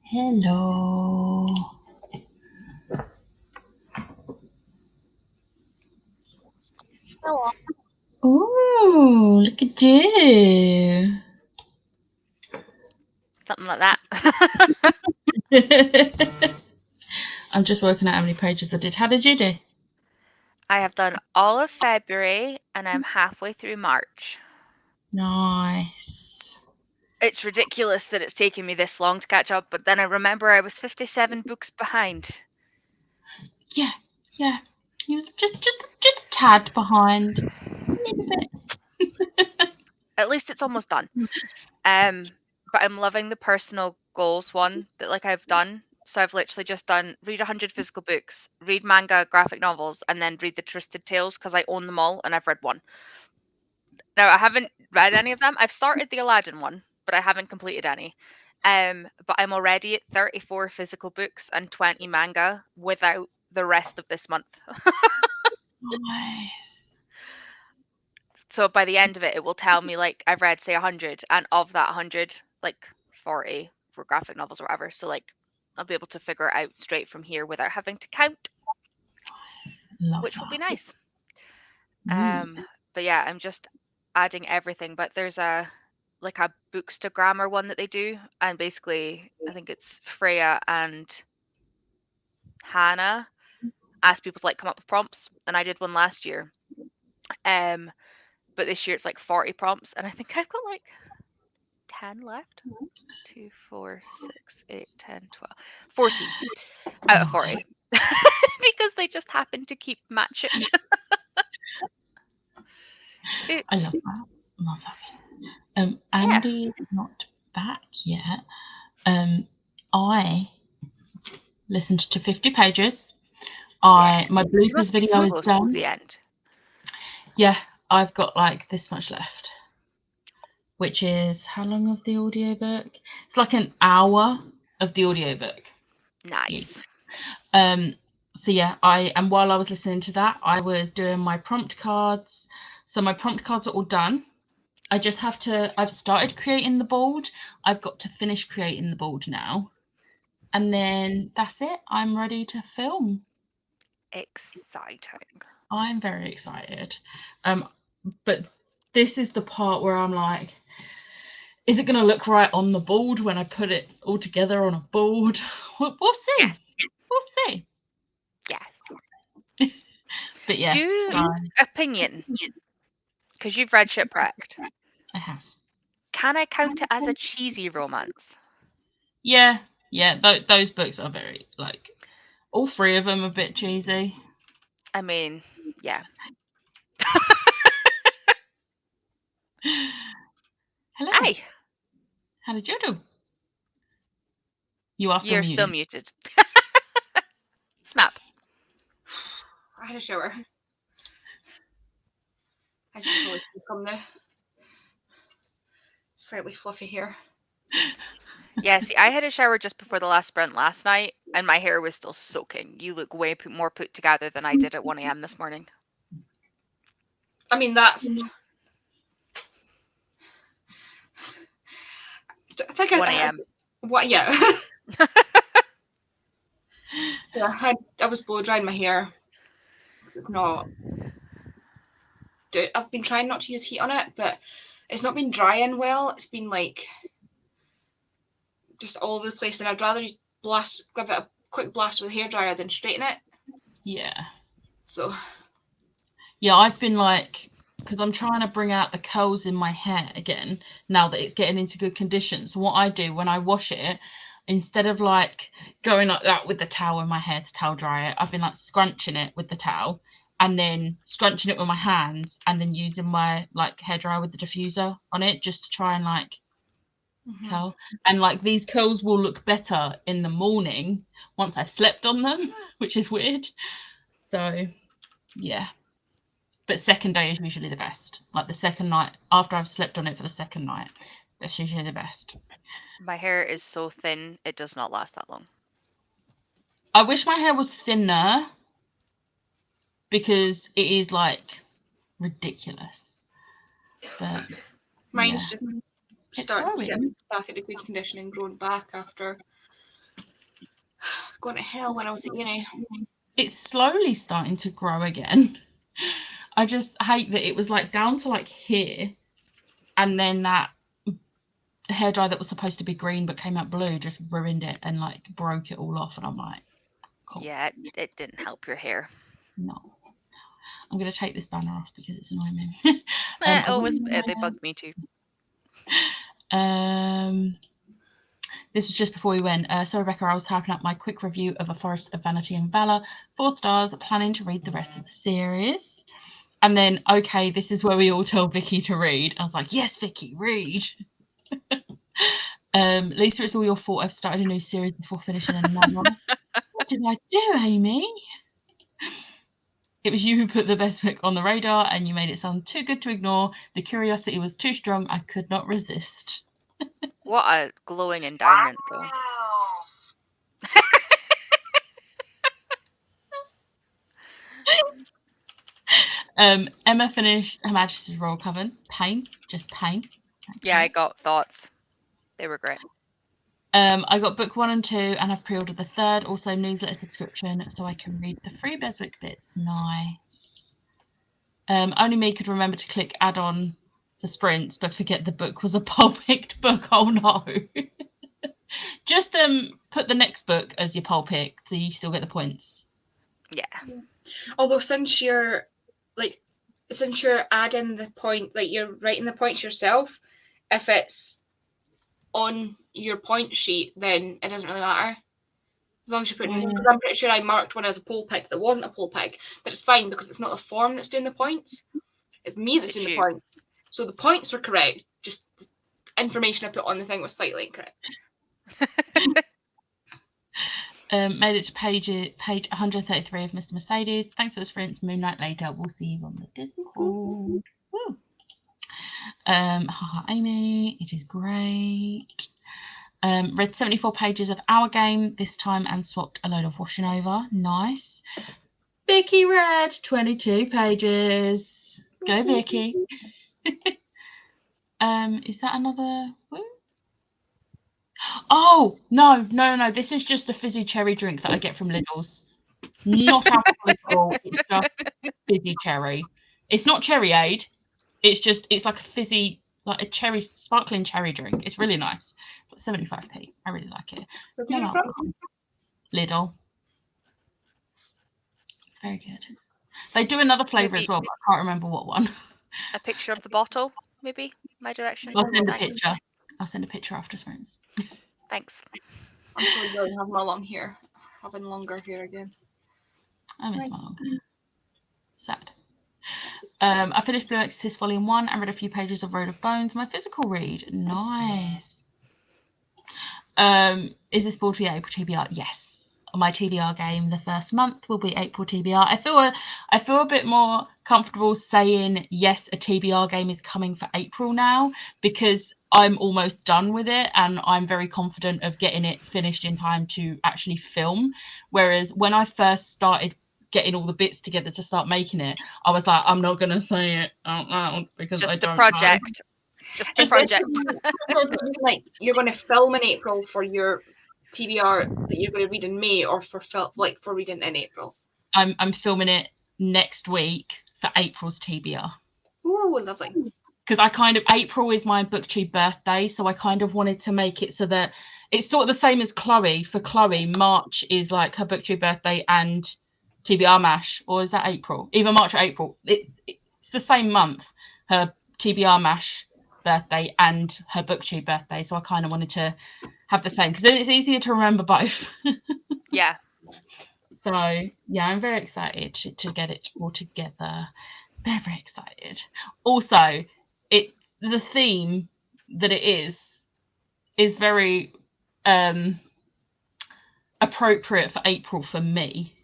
Hello. Hello. Ooh, look at you. Something like that. I'm just working out how many pages I did. How did you do? I have done all of February and I'm halfway through March. Nice. It's ridiculous that it's taken me this long to catch up, but then I remember I was 57 books behind. Yeah. He was just a tad behind. A little bit. At least it's almost done. But I'm loving the personal goals one that I've done. So I've literally just done read 100 physical books, read manga, graphic novels, and then read the Twisted Tales because I own them all and I've read one. Now I haven't read any of them. I've started the Aladdin one, but I haven't completed any. But I'm already at 34 physical books and 20 manga without the rest of this month. Nice. So by the end of it, it will tell me I've read say 100, and of that 100, 40 for graphic novels or whatever. So I'll be able to figure it out straight from here without having to count, which will be nice. But yeah, I'm just adding everything. But there's a books to grammar one that they do, and basically I think it's Freya and Hannah ask people to come up with prompts, and I did one last year. But this year it's 40 prompts, and I think I've got 10 left. 2, 4, 6, 8, 10, 12, 14 out of 40. Because they just happen to keep matching. I love that. Andy is not back yet. I listened to 50 pages. My bloopers video is done. The end. Yeah, I've got this much left, which is how long of the audiobook? It's an hour of the audiobook. Nice. So yeah, and while I was listening to that, I was doing my prompt cards. So my prompt cards are all done. I just have to, I've started creating the board. I've got to finish creating the board now. And then that's it. I'm ready to film. Exciting. I'm very excited. But this is the part where I'm like, is it going to look right on the board when I put it all together on a board? We'll see. Yes. We'll see. Yes. But yeah. Opinion. Because you've read Shipwrecked. I have. Can I count it as a cheesy romance? Yeah. Those books are very all three of them are a bit cheesy. I mean, yeah. Hello. Hi. How did you do? You're still muted. Snap. I had a shower. As you can probably see from the slightly fluffy hair. Yeah, see, I had a shower just before the last sprint last night, and my hair was still soaking. You look way more put together than I did at 1 a.m. this morning. I mean, that's... I think 1 a.m. What? Yeah. Yeah, I was blow drying my hair. It's not... I've been trying not to use heat on it, but it's not been drying well. It's been just all over the place, and I'd rather give it a quick blast with a hairdryer than straighten it. Yeah. So. Yeah, I've been because I'm trying to bring out the curls in my hair again now that it's getting into good condition. So what I do when I wash it, instead of going like that with the towel in my hair to towel dry it, I've been scrunching it with the towel and then scrunching it with my hands and then using my hairdryer with the diffuser on it just to try and curl. And these curls will look better in the morning once I've slept on them, which is weird. So yeah. But second day is usually the best. The second night after I've slept on it for the second night, that's usually the best. My hair is so thin, it does not last that long. I wish my hair was thinner because it is ridiculous. But mine's just starting to get growing. back at the good condition and growing back after going to hell when I was at uni. It's slowly starting to grow again. I just hate that it was like down to like here, and then that hairdryer that was supposed to be green but came out blue just ruined it and like broke it all off, and I'm like, cool. Yeah, it didn't help your hair. No. I'm going to take this banner off because it's annoying me. They bugged me too. This was just before we went. So Rebecca, I was typing up my quick review of A Forest of Vanity and Valor, 4 stars, planning to read the rest of the series. And then, okay, this is where we all tell Vicky to read. I was like, yes, Vicky, read. Lisa, it's all your fault. I've started a new series before finishing another one. What did I do, Amy? It was you who put the best book on the radar, and you made it sound too good to ignore. The curiosity was too strong. I could not resist. What a glowing endowment, though. Emma finished Her Majesty's Royal Coven. Pain, just pain. Yeah, I got thoughts. They were great. I got book 1 and 2, and I've pre-ordered the 3rd. Also, newsletter subscription, so I can read the free Beswick bits. Nice. Only me could remember to click add-on for sprints, but forget the book was a poll-picked book. Oh no. Just put the next book as your poll-pick, so you still get the points. Yeah. Although since you're adding the point, like you're writing the points yourself, if it's on your point sheet, then it doesn't really matter. As long as you put in, because I'm pretty sure I marked one as a poll pick that wasn't a poll pick, but it's fine because it's not the form that's doing the points. It's me that's doing the points. So the points were correct, just the information I put on the thing was slightly incorrect. Made it to page 133 of Mr. Mercedes. Thanks for the sprints. Moonlight later. We'll see you on the Discord. Woo. Haha, Amy. It is great. Read 74 pages of Our Game this time and swapped a load of washing over. Nice. Vicky read 22 pages. Go, Vicky. Is that another? Woo? Oh, no. This is just a fizzy cherry drink that I get from Lidl's. Not alcoholic at all. It's just fizzy cherry. It's not Cherryade. It's like a fizzy, like a cherry, sparkling cherry drink. It's really nice. It's like 75p. I really like it. Where are you from? Lidl. It's very good. They do another flavour as well, but I can't remember what one. A picture of the bottle, maybe? My direction. I'll send a picture. I'll send a picture after sprints. Thanks. I'm so enjoying having my long hair. Having longer hair again. I miss my long hair. Sad. I finished Blue Exorcist Volume 1 and read a few pages of Road of Bones. My physical read. Nice. Is this board for your April TBR? Yes. On my TBR game, the first month will be April TBR. I feel a bit more comfortable saying yes, a TBR game is coming for April now, because I'm almost done with it and I'm very confident of getting it finished in time to actually film. Whereas when I first started getting all the bits together to start making it, I was like, I'm not gonna say it out loud because just I don't the project. know. Just the project. Like you're going to film in April for your TBR that you're going to read in May, or for reading in April. I'm filming it next week for April's TBR. Ooh, lovely. Because April is my booktube birthday, so I kind of wanted to make it so that it's sort of the same as Chloe. For Chloe, March is like her booktube birthday and TBR mash, or is that April? Either March or April. It's the same month, her TBR mash birthday and her booktube birthday, so I kind of wanted to have the same because then it's easier to remember both. Yeah. So yeah, I'm very excited to get it all together. Very excited. Also, the theme that it is very appropriate for April for me.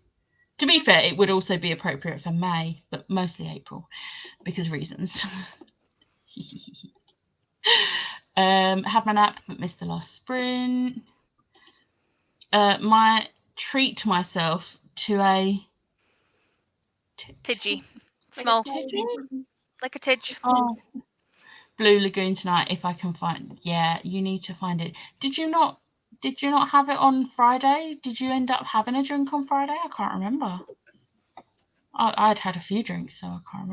To be fair, it would also be appropriate for May, but mostly April because reasons. Had my nap but missed the last sprint. My treat myself to a Tidgy. Small. Like a tidge. Oh, Blue Lagoon tonight if I can find. Yeah, you need to find it. Did you not Did you not have it on Friday? Did you end up having a drink on Friday? I can't remember. I'd had a few drinks, so I can't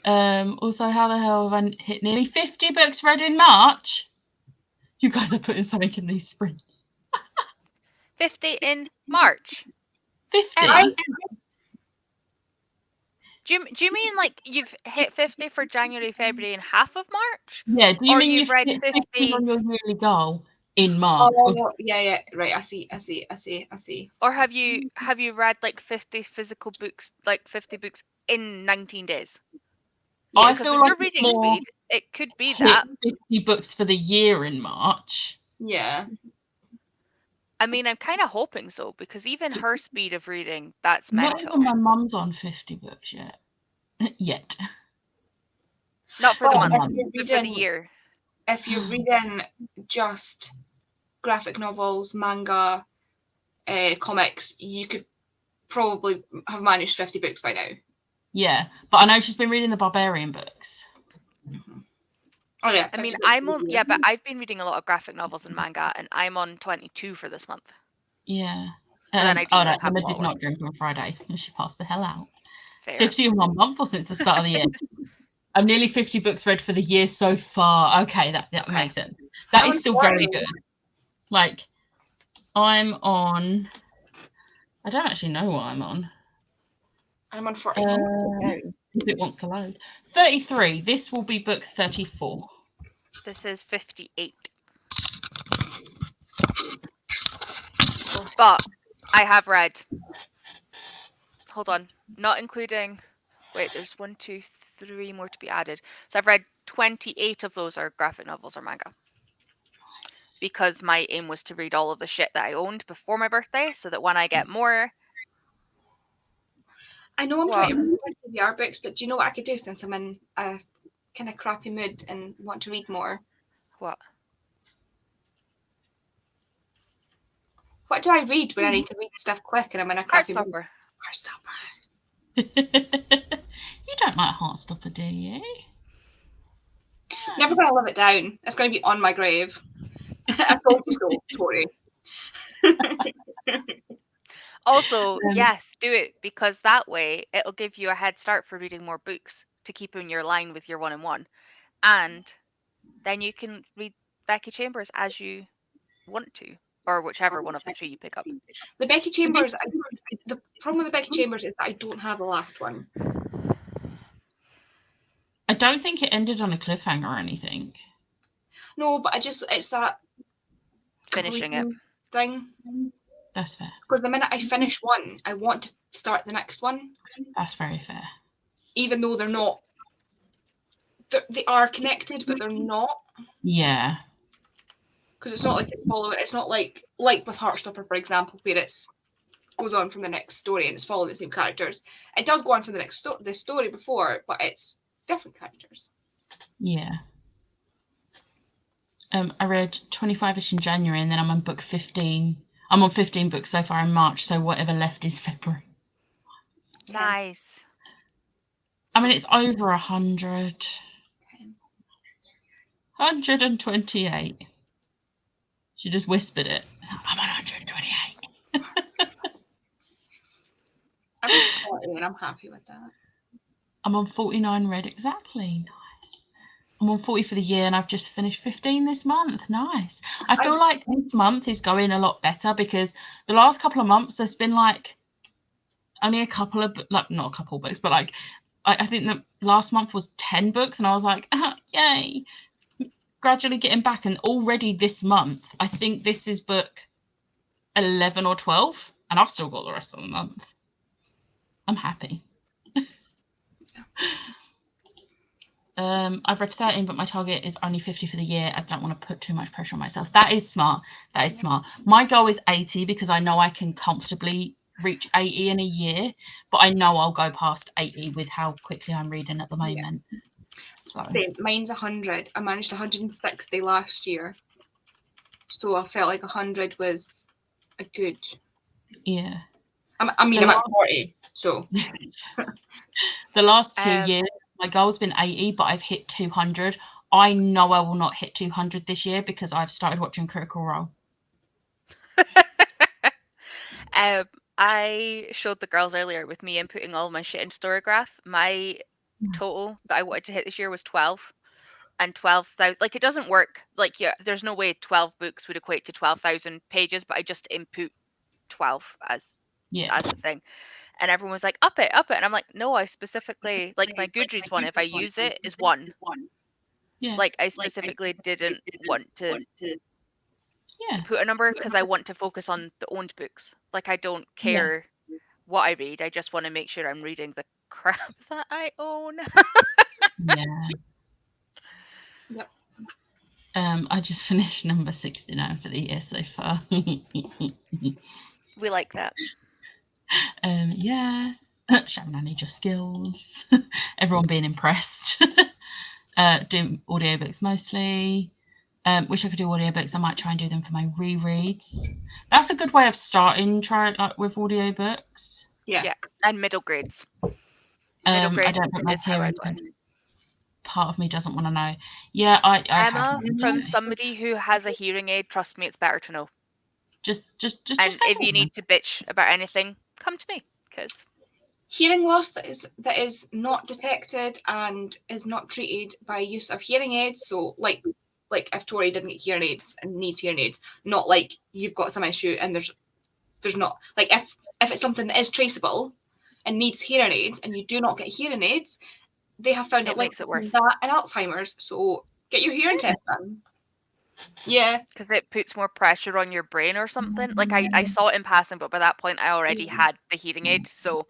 remember. Also, how the hell have I hit nearly 50 books read in March? You guys are putting something in these sprints. 50 in March. 50? Emma, do you mean like you've hit 50 for January, February, and half of March? Yeah, do you Or mean you've you've read hit 50 on your yearly goal in March? Oh, yeah, right. I see. Or have you read like 50 physical books, like 50 books in 19 days? I Because feel with like your it's reading more speed, it could be hit that. 50 books for the year in March. Yeah. I mean, I'm kind of hoping so, because even her speed of reading, that's Not mental. even my mum's on 50 books yet. Not for the Well, month, if you're but for the reading- year. If you're reading just graphic novels, manga, comics, you could probably have managed 50 books by now. Yeah, but I know she's been reading the Barbarian books. Oh yeah. I mean, 50 books I'm by on, the yeah, year. but I've been reading a lot of graphic novels and manga, and I'm on 22 for this month. Yeah. But then I do Oh like no, have Emma a lot did of not work. drink on Friday, and she passed the hell out. Fair. 50 in 1 month or since the start of the year. I'm nearly 50 books read for the year so far. Okay, that Okay. makes sense. That I'm is still 40. very good. Like, I'm on... I don't actually know what I'm on. I'm on 40. If it wants to load. 33. This will be book 34. This is 58. But I have read. Hold on. Not including. Wait, there's 1, 2, 3 more to be added. So I've read 28 of those are graphic novels or manga. Because my aim was to read all of the shit that I owned before my birthday, so that when I get more. I know I'm What? trying to read my TBR books, but do you know what I could do since I'm in a kind of crappy mood and want to read more? What? What do I read when I need to read stuff quick and I'm in a crappy mood? Heartstopper. Heartstopper. You don't like Heartstopper, do you? Never going to live it down. It's going to be on my grave. I told you so, Tori. Also, yes, do it, because that way it'll give you a head start for reading more books to keep in your line with your 1-in-1. And then you can read Becky Chambers as you want to, or whichever one of the 3 you pick up. The Becky Chambers, the problem with the Becky Chambers is that I don't have the last one. I don't think it ended on a cliffhanger or anything. No, but it's that Finishing it. thing. That's fair. Because the minute I finish one, I want to start the next one. That's very fair. Even though they're not. They are connected, but they're not. Yeah. Because it's not like it's following. It's not like with Heartstopper, for example, where it's goes on from the next story and it's following the same characters. It does go on from the next the story before, but it's different characters. Yeah. I read 25ish in January, and then I'm on book 15. I'm on 15 books so far in March, so whatever left is February. Nice. I mean, it's over 100. 128. She just whispered it. I'm on 128. I'm on 40 and I'm happy with that. I'm on 49 read. Exactly. Nice. I'm on 40 for the year, and I've just finished 15 this month. Nice. I feel like this month is going a lot better, because the last couple of months there's been like only a couple of, like, not a couple of books, but like I think the last month was 10 books, and I was like, yay. Gradually getting back, and already this month I think this is book 11 or 12, and I've still got the rest of the month. I'm happy. I've read 13, but my target is only 50 for the year, as I don't want to put too much pressure on myself. That is smart. That is smart. My goal is 80, because I know I can comfortably reach 80 in a year, but I know I'll go past 80 with how quickly I'm reading at the moment. Yeah. So. Same. Mine's 100. I managed 160 last year, so I felt like 100 was a good. Yeah. I'm at 40, so. The last 2 years, my goal's been 80, but I've hit 200 I know I will not hit 200 this year because I've started watching Critical Role. I showed the girls earlier with me inputting all my shit into Storygraph. My total that I wanted to hit this year was 12. And 12,000, like, it doesn't work. Like, yeah, there's no way 12 books would equate to 12,000 pages, but I just input 12 as the thing. And everyone was like, up it. And I'm like, no, I specifically, like, my Goodreads one, if I use it, is 1. Yeah. Like, I specifically didn't want to Yeah. put a number because I want to focus on the owned books. Like, I don't care what I read. I just want to make sure I'm reading the crap that I own. Yeah. Yep. I just finished number 69 for the year so far. We like that. Yes. Sharon, I need your skills. Everyone being impressed. Do audiobooks mostly. Wish I could do audiobooks. I might try and do them for my rereads. That's a good way of starting with audiobooks. Yeah. And middle grades. I don't put my is how I hearing. Part of me doesn't want to know. Yeah, I Emma, from somebody who has a hearing aid, trust me, it's better to know. Just and if you need to bitch about anything, come to me, because hearing loss that is not detected and is not treated by use of hearing aids. So like if Tori didn't get hearing aids and needs hearing aids, not like you've got some issue and there's not, like, if it's something that is traceable and needs hearing aids and you do not get hearing aids, they have found it makes it worse. That and Alzheimer's. So get your hearing test done. Yeah, because it puts more pressure on your brain or something. Like I saw it in passing, but by that point I already had the hearing aid, so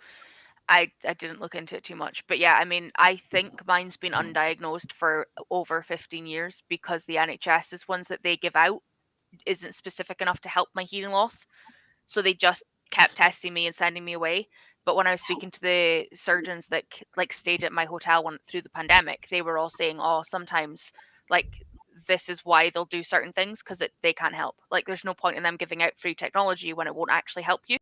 I didn't look into it too much. But yeah, I mean, I think mine's been undiagnosed for over 15 years because the NHS's ones that they give out isn't specific enough to help my hearing loss. So they just kept testing me and sending me away. But when I was speaking to the surgeons that like stayed at my hotel through the pandemic, they were all saying, oh, sometimes like this is why they'll do certain things because they can't help. Like there's no point in them giving out free technology when it won't actually help you.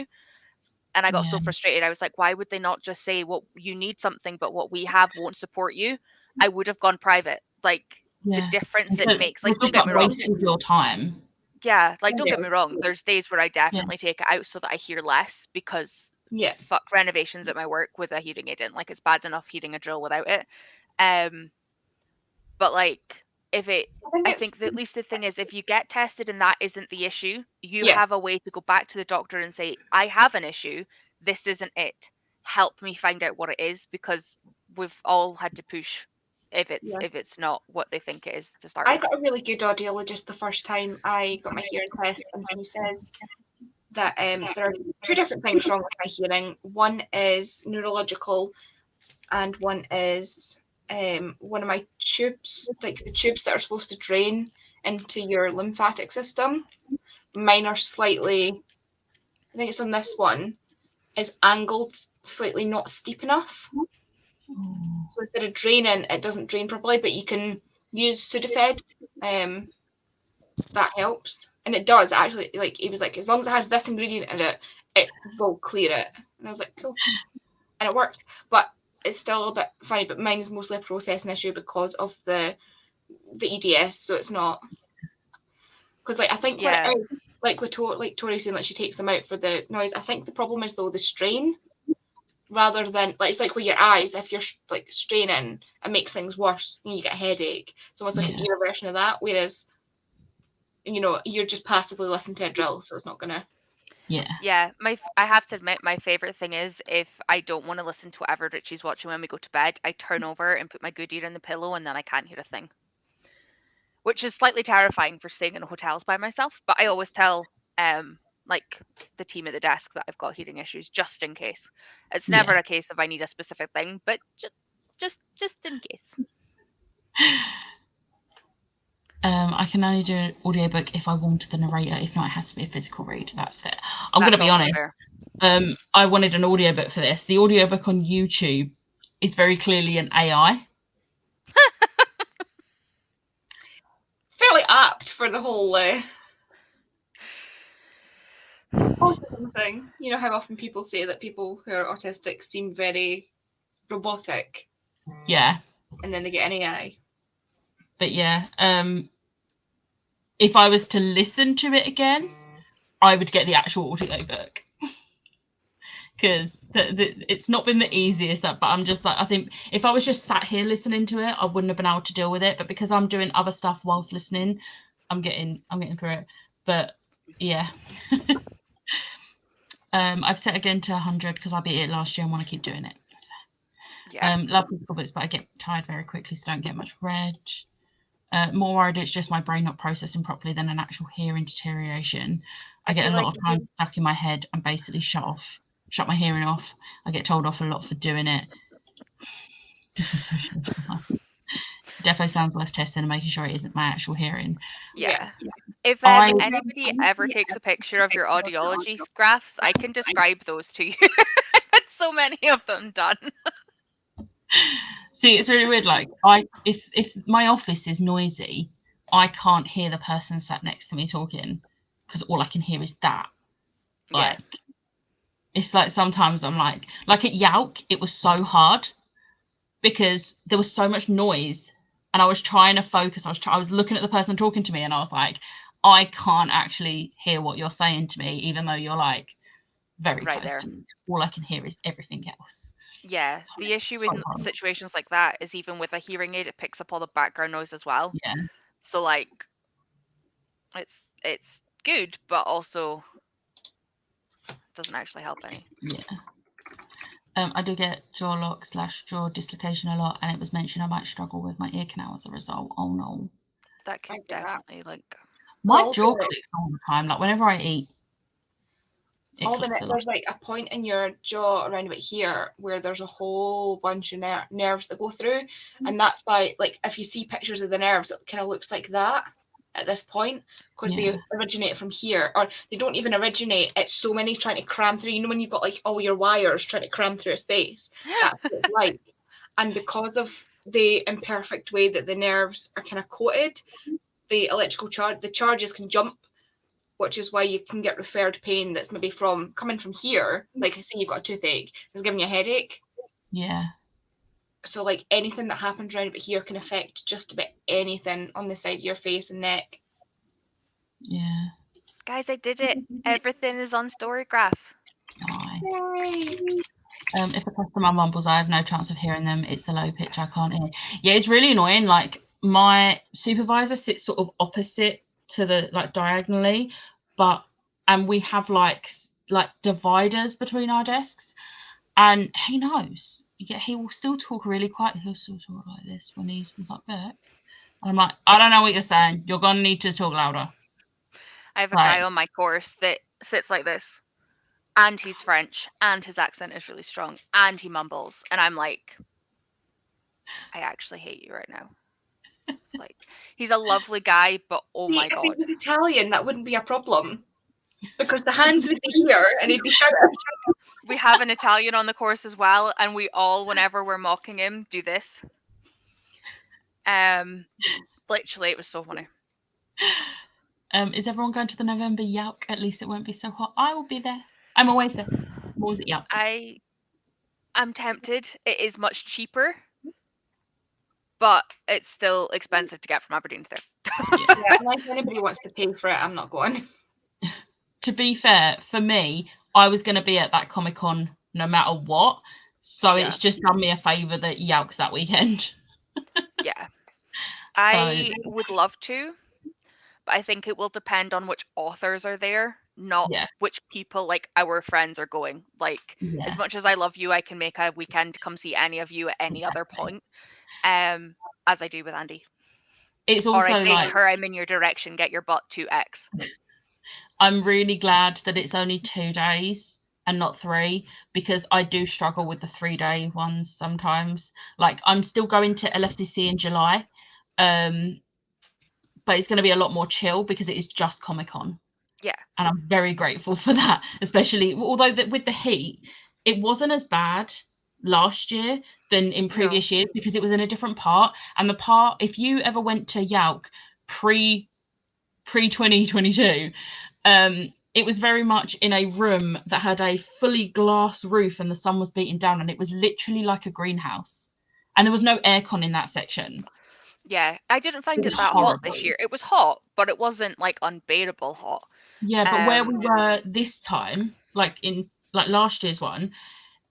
And I got so frustrated. I was like, why would they not just say, well, you need something, but what we have won't support you? I would have gone private. Like the difference it makes. Like, don't get me wrong. Wasted your time. Yeah, like don't get me wrong. There's days where I definitely take it out so that I hear less because fuck renovations at my work with a hearing aid in. Like it's bad enough heating a drill without it. But like if it, I think at least the thing is, if you get tested and that isn't the issue, you have a way to go back to the doctor and say, I have an issue. This isn't it. Help me find out what it is, because we've all had to push if it's not what they think it is to start with. I got a really good audiologist the first time I got my hearing test, and he says that there are 2 different things wrong with my hearing. One is neurological, and one is one of my tubes, like the tubes that are supposed to drain into your lymphatic system. Mine are slightly, I think it's on this one, is angled slightly not steep enough. So instead of draining, it doesn't drain properly, but you can use Sudafed. That helps. And it does actually. Like he was like, as long as it has this ingredient in it, it will clear it. And I was like, cool. And it worked. But it's still a bit funny, but mine is mostly a processing issue because of the EDS. So it's not, because like I think like with Tori saying, like she takes them out for the noise. I think the problem is though the strain, rather than like it's like with your eyes. If you're like straining, it makes things worse and you get a headache. It's almost like an ear version of that. Whereas, you know, you're just passively listening to a drill, so it's not gonna. Yeah. I have to admit, my favorite thing is if I don't want to listen to whatever Richie's watching when we go to bed, I turn over and put my good ear in the pillow, and then I can't hear a thing. Which is slightly terrifying for staying in hotels by myself, but I always tell like the team at the desk that I've got hearing issues just in case. It's never a case of I need a specific thing, but just in case. I can only do an audiobook if I wanted the narrator. If not, it has to be a physical read. That's it. I'm going to be honest. I wanted an audiobook for this. The audiobook on YouTube is very clearly an AI. Fairly apt for the whole autism thing. You know how often people say that people who are autistic seem very robotic. Yeah. And then they get an AI. But yeah, if I was to listen to it again, I would get the actual audiobook. Because it's not been the easiest, but I'm just like, I think if I was just sat here listening to it, I wouldn't have been able to deal with it. But because I'm doing other stuff whilst listening, I'm getting through it. But yeah. I've set again to 100 because I beat it last year and want to keep doing it. Yeah. Love physical books, but I get tired very quickly, so don't get much read. More worried it's just my brain not processing properly than an actual hearing deterioration. I get a feel lot like of time stuck in my head and basically shut my hearing off. I get told off a lot for doing it. Disassociation. Defo sounds worth testing and making sure it isn't my actual hearing. Yeah. If I- anybody ever takes a picture of your audiology graphs, I can describe those to you. I've had so many of them done. See, it's really weird. Like, if my office is noisy, I can't hear the person sat next to me talking because all I can hear is that. Like, it's like sometimes I'm like at Yauk, it was so hard because there was so much noise and I was trying to focus. I was looking at the person talking to me and I was like, I can't actually hear what you're saying to me, even though you're like very Right close there. to me. All I can hear is everything else. Yeah, the issue in situations like that is even with a hearing aid, it picks up all the background noise as well. Yeah. So like, it's good, but also doesn't actually help any. Yeah. I do get jaw lock / jaw dislocation a lot, and it was mentioned I might struggle with my ear canal as a result. Oh no. That could definitely like. My jaw clicks all the time. Like whenever I eat, it All clicks a lot. there's like a point in your jaw around about here where there's a whole bunch of nerves that go through, and that's why, like, if you see pictures of the nerves, it kind of looks like that at this point because they originate from here, or they don't even originate. It's so many trying to cram through. You know when you've got like all your wires trying to cram through a space. That's what it's like, and because of the imperfect way that the nerves are kind of coated, the electrical charge, the charges can jump, which is why you can get referred pain that's maybe coming from here. Like, say you've got a toothache, it's giving you a headache. Yeah. So, like, anything that happens around about here can affect just about anything on the side of your face and neck. Yeah. Guys, I did it. Everything is on Storygraph. Yay. If the customer mumbles, I have no chance of hearing them. It's the low pitch I can't hear. Yeah, it's really annoying. Like, my supervisor sits sort of opposite to the, like, diagonally, and we have like dividers between our desks, and he knows. He will still talk really quietly. He'll still talk like this when he's like that. And I'm like, I don't know what you're saying. You're gonna need to talk louder. I have a guy on my course that sits like this, and he's French, and his accent is really strong, and he mumbles, and I'm like, I actually hate you right now. It's like, he's a lovely guy, but oh my god. If he was Italian, that wouldn't be a problem, because the hands would be here and he'd be shouting. We have an Italian on the course as well, and we all, whenever we're mocking him, do this. Literally, it was so funny. Is everyone going to the November Yauk? At least it won't be so hot. I will be there. I'm always there. I'm always at Yauk. I'm tempted. It is much cheaper, but it's still expensive to get from Aberdeen to there. Yeah, if anybody wants to pay for it, I'm not going. To be fair, for me, I was going to be at that Comic-Con no matter what. So it's just done me a favour that Yauk's that weekend. Yeah. I would love to, but I think it will depend on which authors are there, not which people, like, our friends are going. Like, as much as I love you, I can make a weekend to come see any of you at any other point, as I do with Andy. It's also, or I say to her, I'm in your direction, get your butt to X. I'm really glad that it's only 2 days and not 3, because I do struggle with the 3-day ones sometimes. Like, I'm still going to LFCC in July, but it's going to be a lot more chill because it is just Comic-Con. Yeah. And I'm very grateful for that, especially, although with the heat, it wasn't as bad last year than in previous years because it was in a different part. And the part, if you ever went to Yauk pre-2022, it was very much in a room that had a fully glass roof and the sun was beating down, and it was literally like a greenhouse, and there was no aircon in that section. Yeah, I didn't find It it was that hot this horrible. year. It was hot, but it wasn't like unbearable hot. Yeah, but where we Um, were this time, like in like last year's one,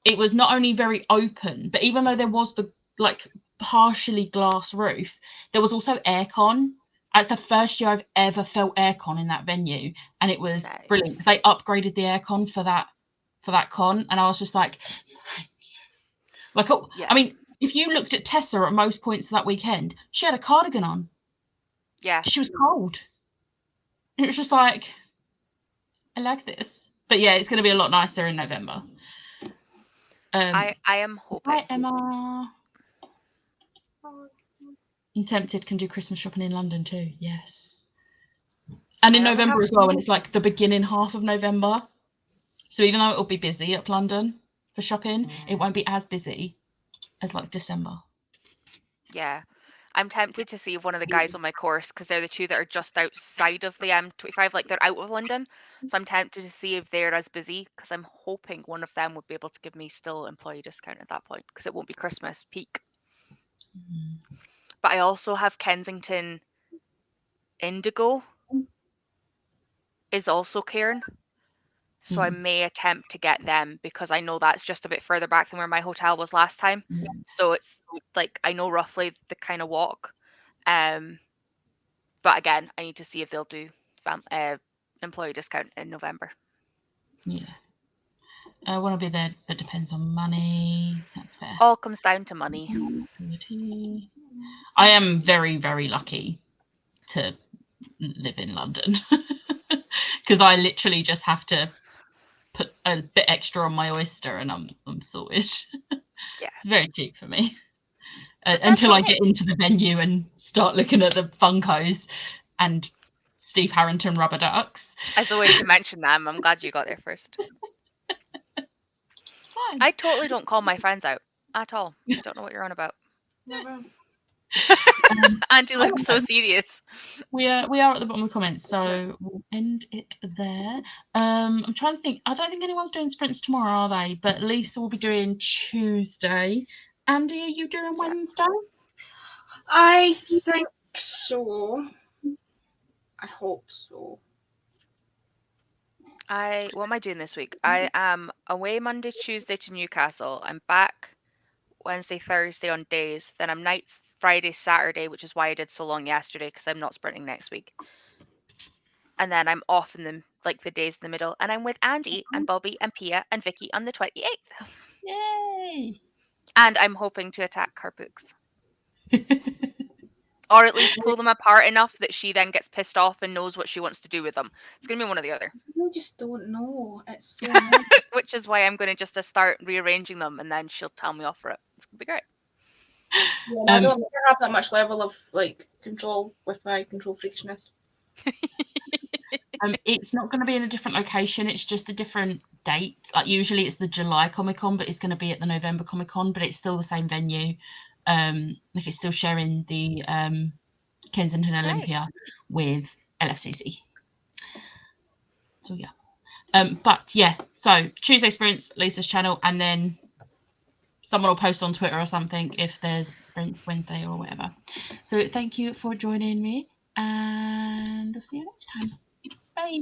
it was not only very open, but even though there was the like partially glass roof, there was also aircon. It's the first year I've ever felt aircon in that venue, and it was brilliant because Nice. they upgraded the aircon for that con, and I was just like, thank you. Like, oh, I Yeah, mean, if you looked at Tessa at most points of that weekend, she had a cardigan on. yeah. She was cold. And it was just like, I like this. But yeah, it's going to be a lot nicer in November. I am hoping. Hi, Emma. I'm tempted, can do Christmas shopping in London too. Yes. And in I never November have. as well, and it's like the beginning half of November. So even though it'll be busy up London for shopping, it won't be as busy as like December. Yeah. I'm tempted to see if one of the guys on my course, because they're the two that are just outside of the M25, like they're out of London. So I'm tempted to see if they're as busy, because I'm hoping one of them would be able to give me still employee discount at that point, because it won't be Christmas peak. But I also have Kensington Indigo is also Cairn. So I may attempt to get them because I know that's just a bit further back than where my hotel was last time. So it's like I know roughly the kind of walk. But again, I need to see if they'll do employee discount in November. Yeah. I want to be there, but depends on money. That's fair. All comes down to money. I am very, very lucky to live in London because I literally just have to put a bit extra on my oyster and I'm sorted. Yeah. It's very cheap for me. But that's Until I okay. get into the venue and start looking at the Funkos and Steve Harrington rubber ducks. I was waiting to mention them. I'm glad you got there first. It's fine. I totally don't call my friends out at all. I don't know what you're on about. Never. Auntie looks so serious. We are at the bottom of the comments, so we'll end it there. I'm trying to think. I don't think anyone's doing sprints tomorrow, are they? But Lisa will be doing Tuesday. Andy, are you doing Wednesday? I think so. I hope so. What am I doing this week? I am away Monday, Tuesday to Newcastle. I'm back Wednesday, Thursday on days. Then I'm nights Friday, Saturday, which is why I did so long yesterday because I'm not sprinting next week. And then I'm off in the days in the middle, and I'm with Andy and Bobby and Pia and Vicky on the 28th. Yay! And I'm hoping to attack her books. Or at least pull them apart enough that she then gets pissed off and knows what she wants to do with them. It's going to be one or the other. You just don't know. It's so Which is why I'm going to just start rearranging them, and then she'll tell me off for it. It's going to be great. I don't think I have that much level of control with my control freakishness. It's not going to be in a different location. It's just a different date. Like usually it's the July Comic Con, but it's going to be at the November Comic Con. But it's still the same venue. It's still sharing the Kensington Olympia with LFCC. So yeah. But yeah. So Tuesday sprints, Lisa's channel, and then someone will post on Twitter or something if there's sprints Wednesday or whatever. So thank you for joining me, and I'll see you next time. Bye.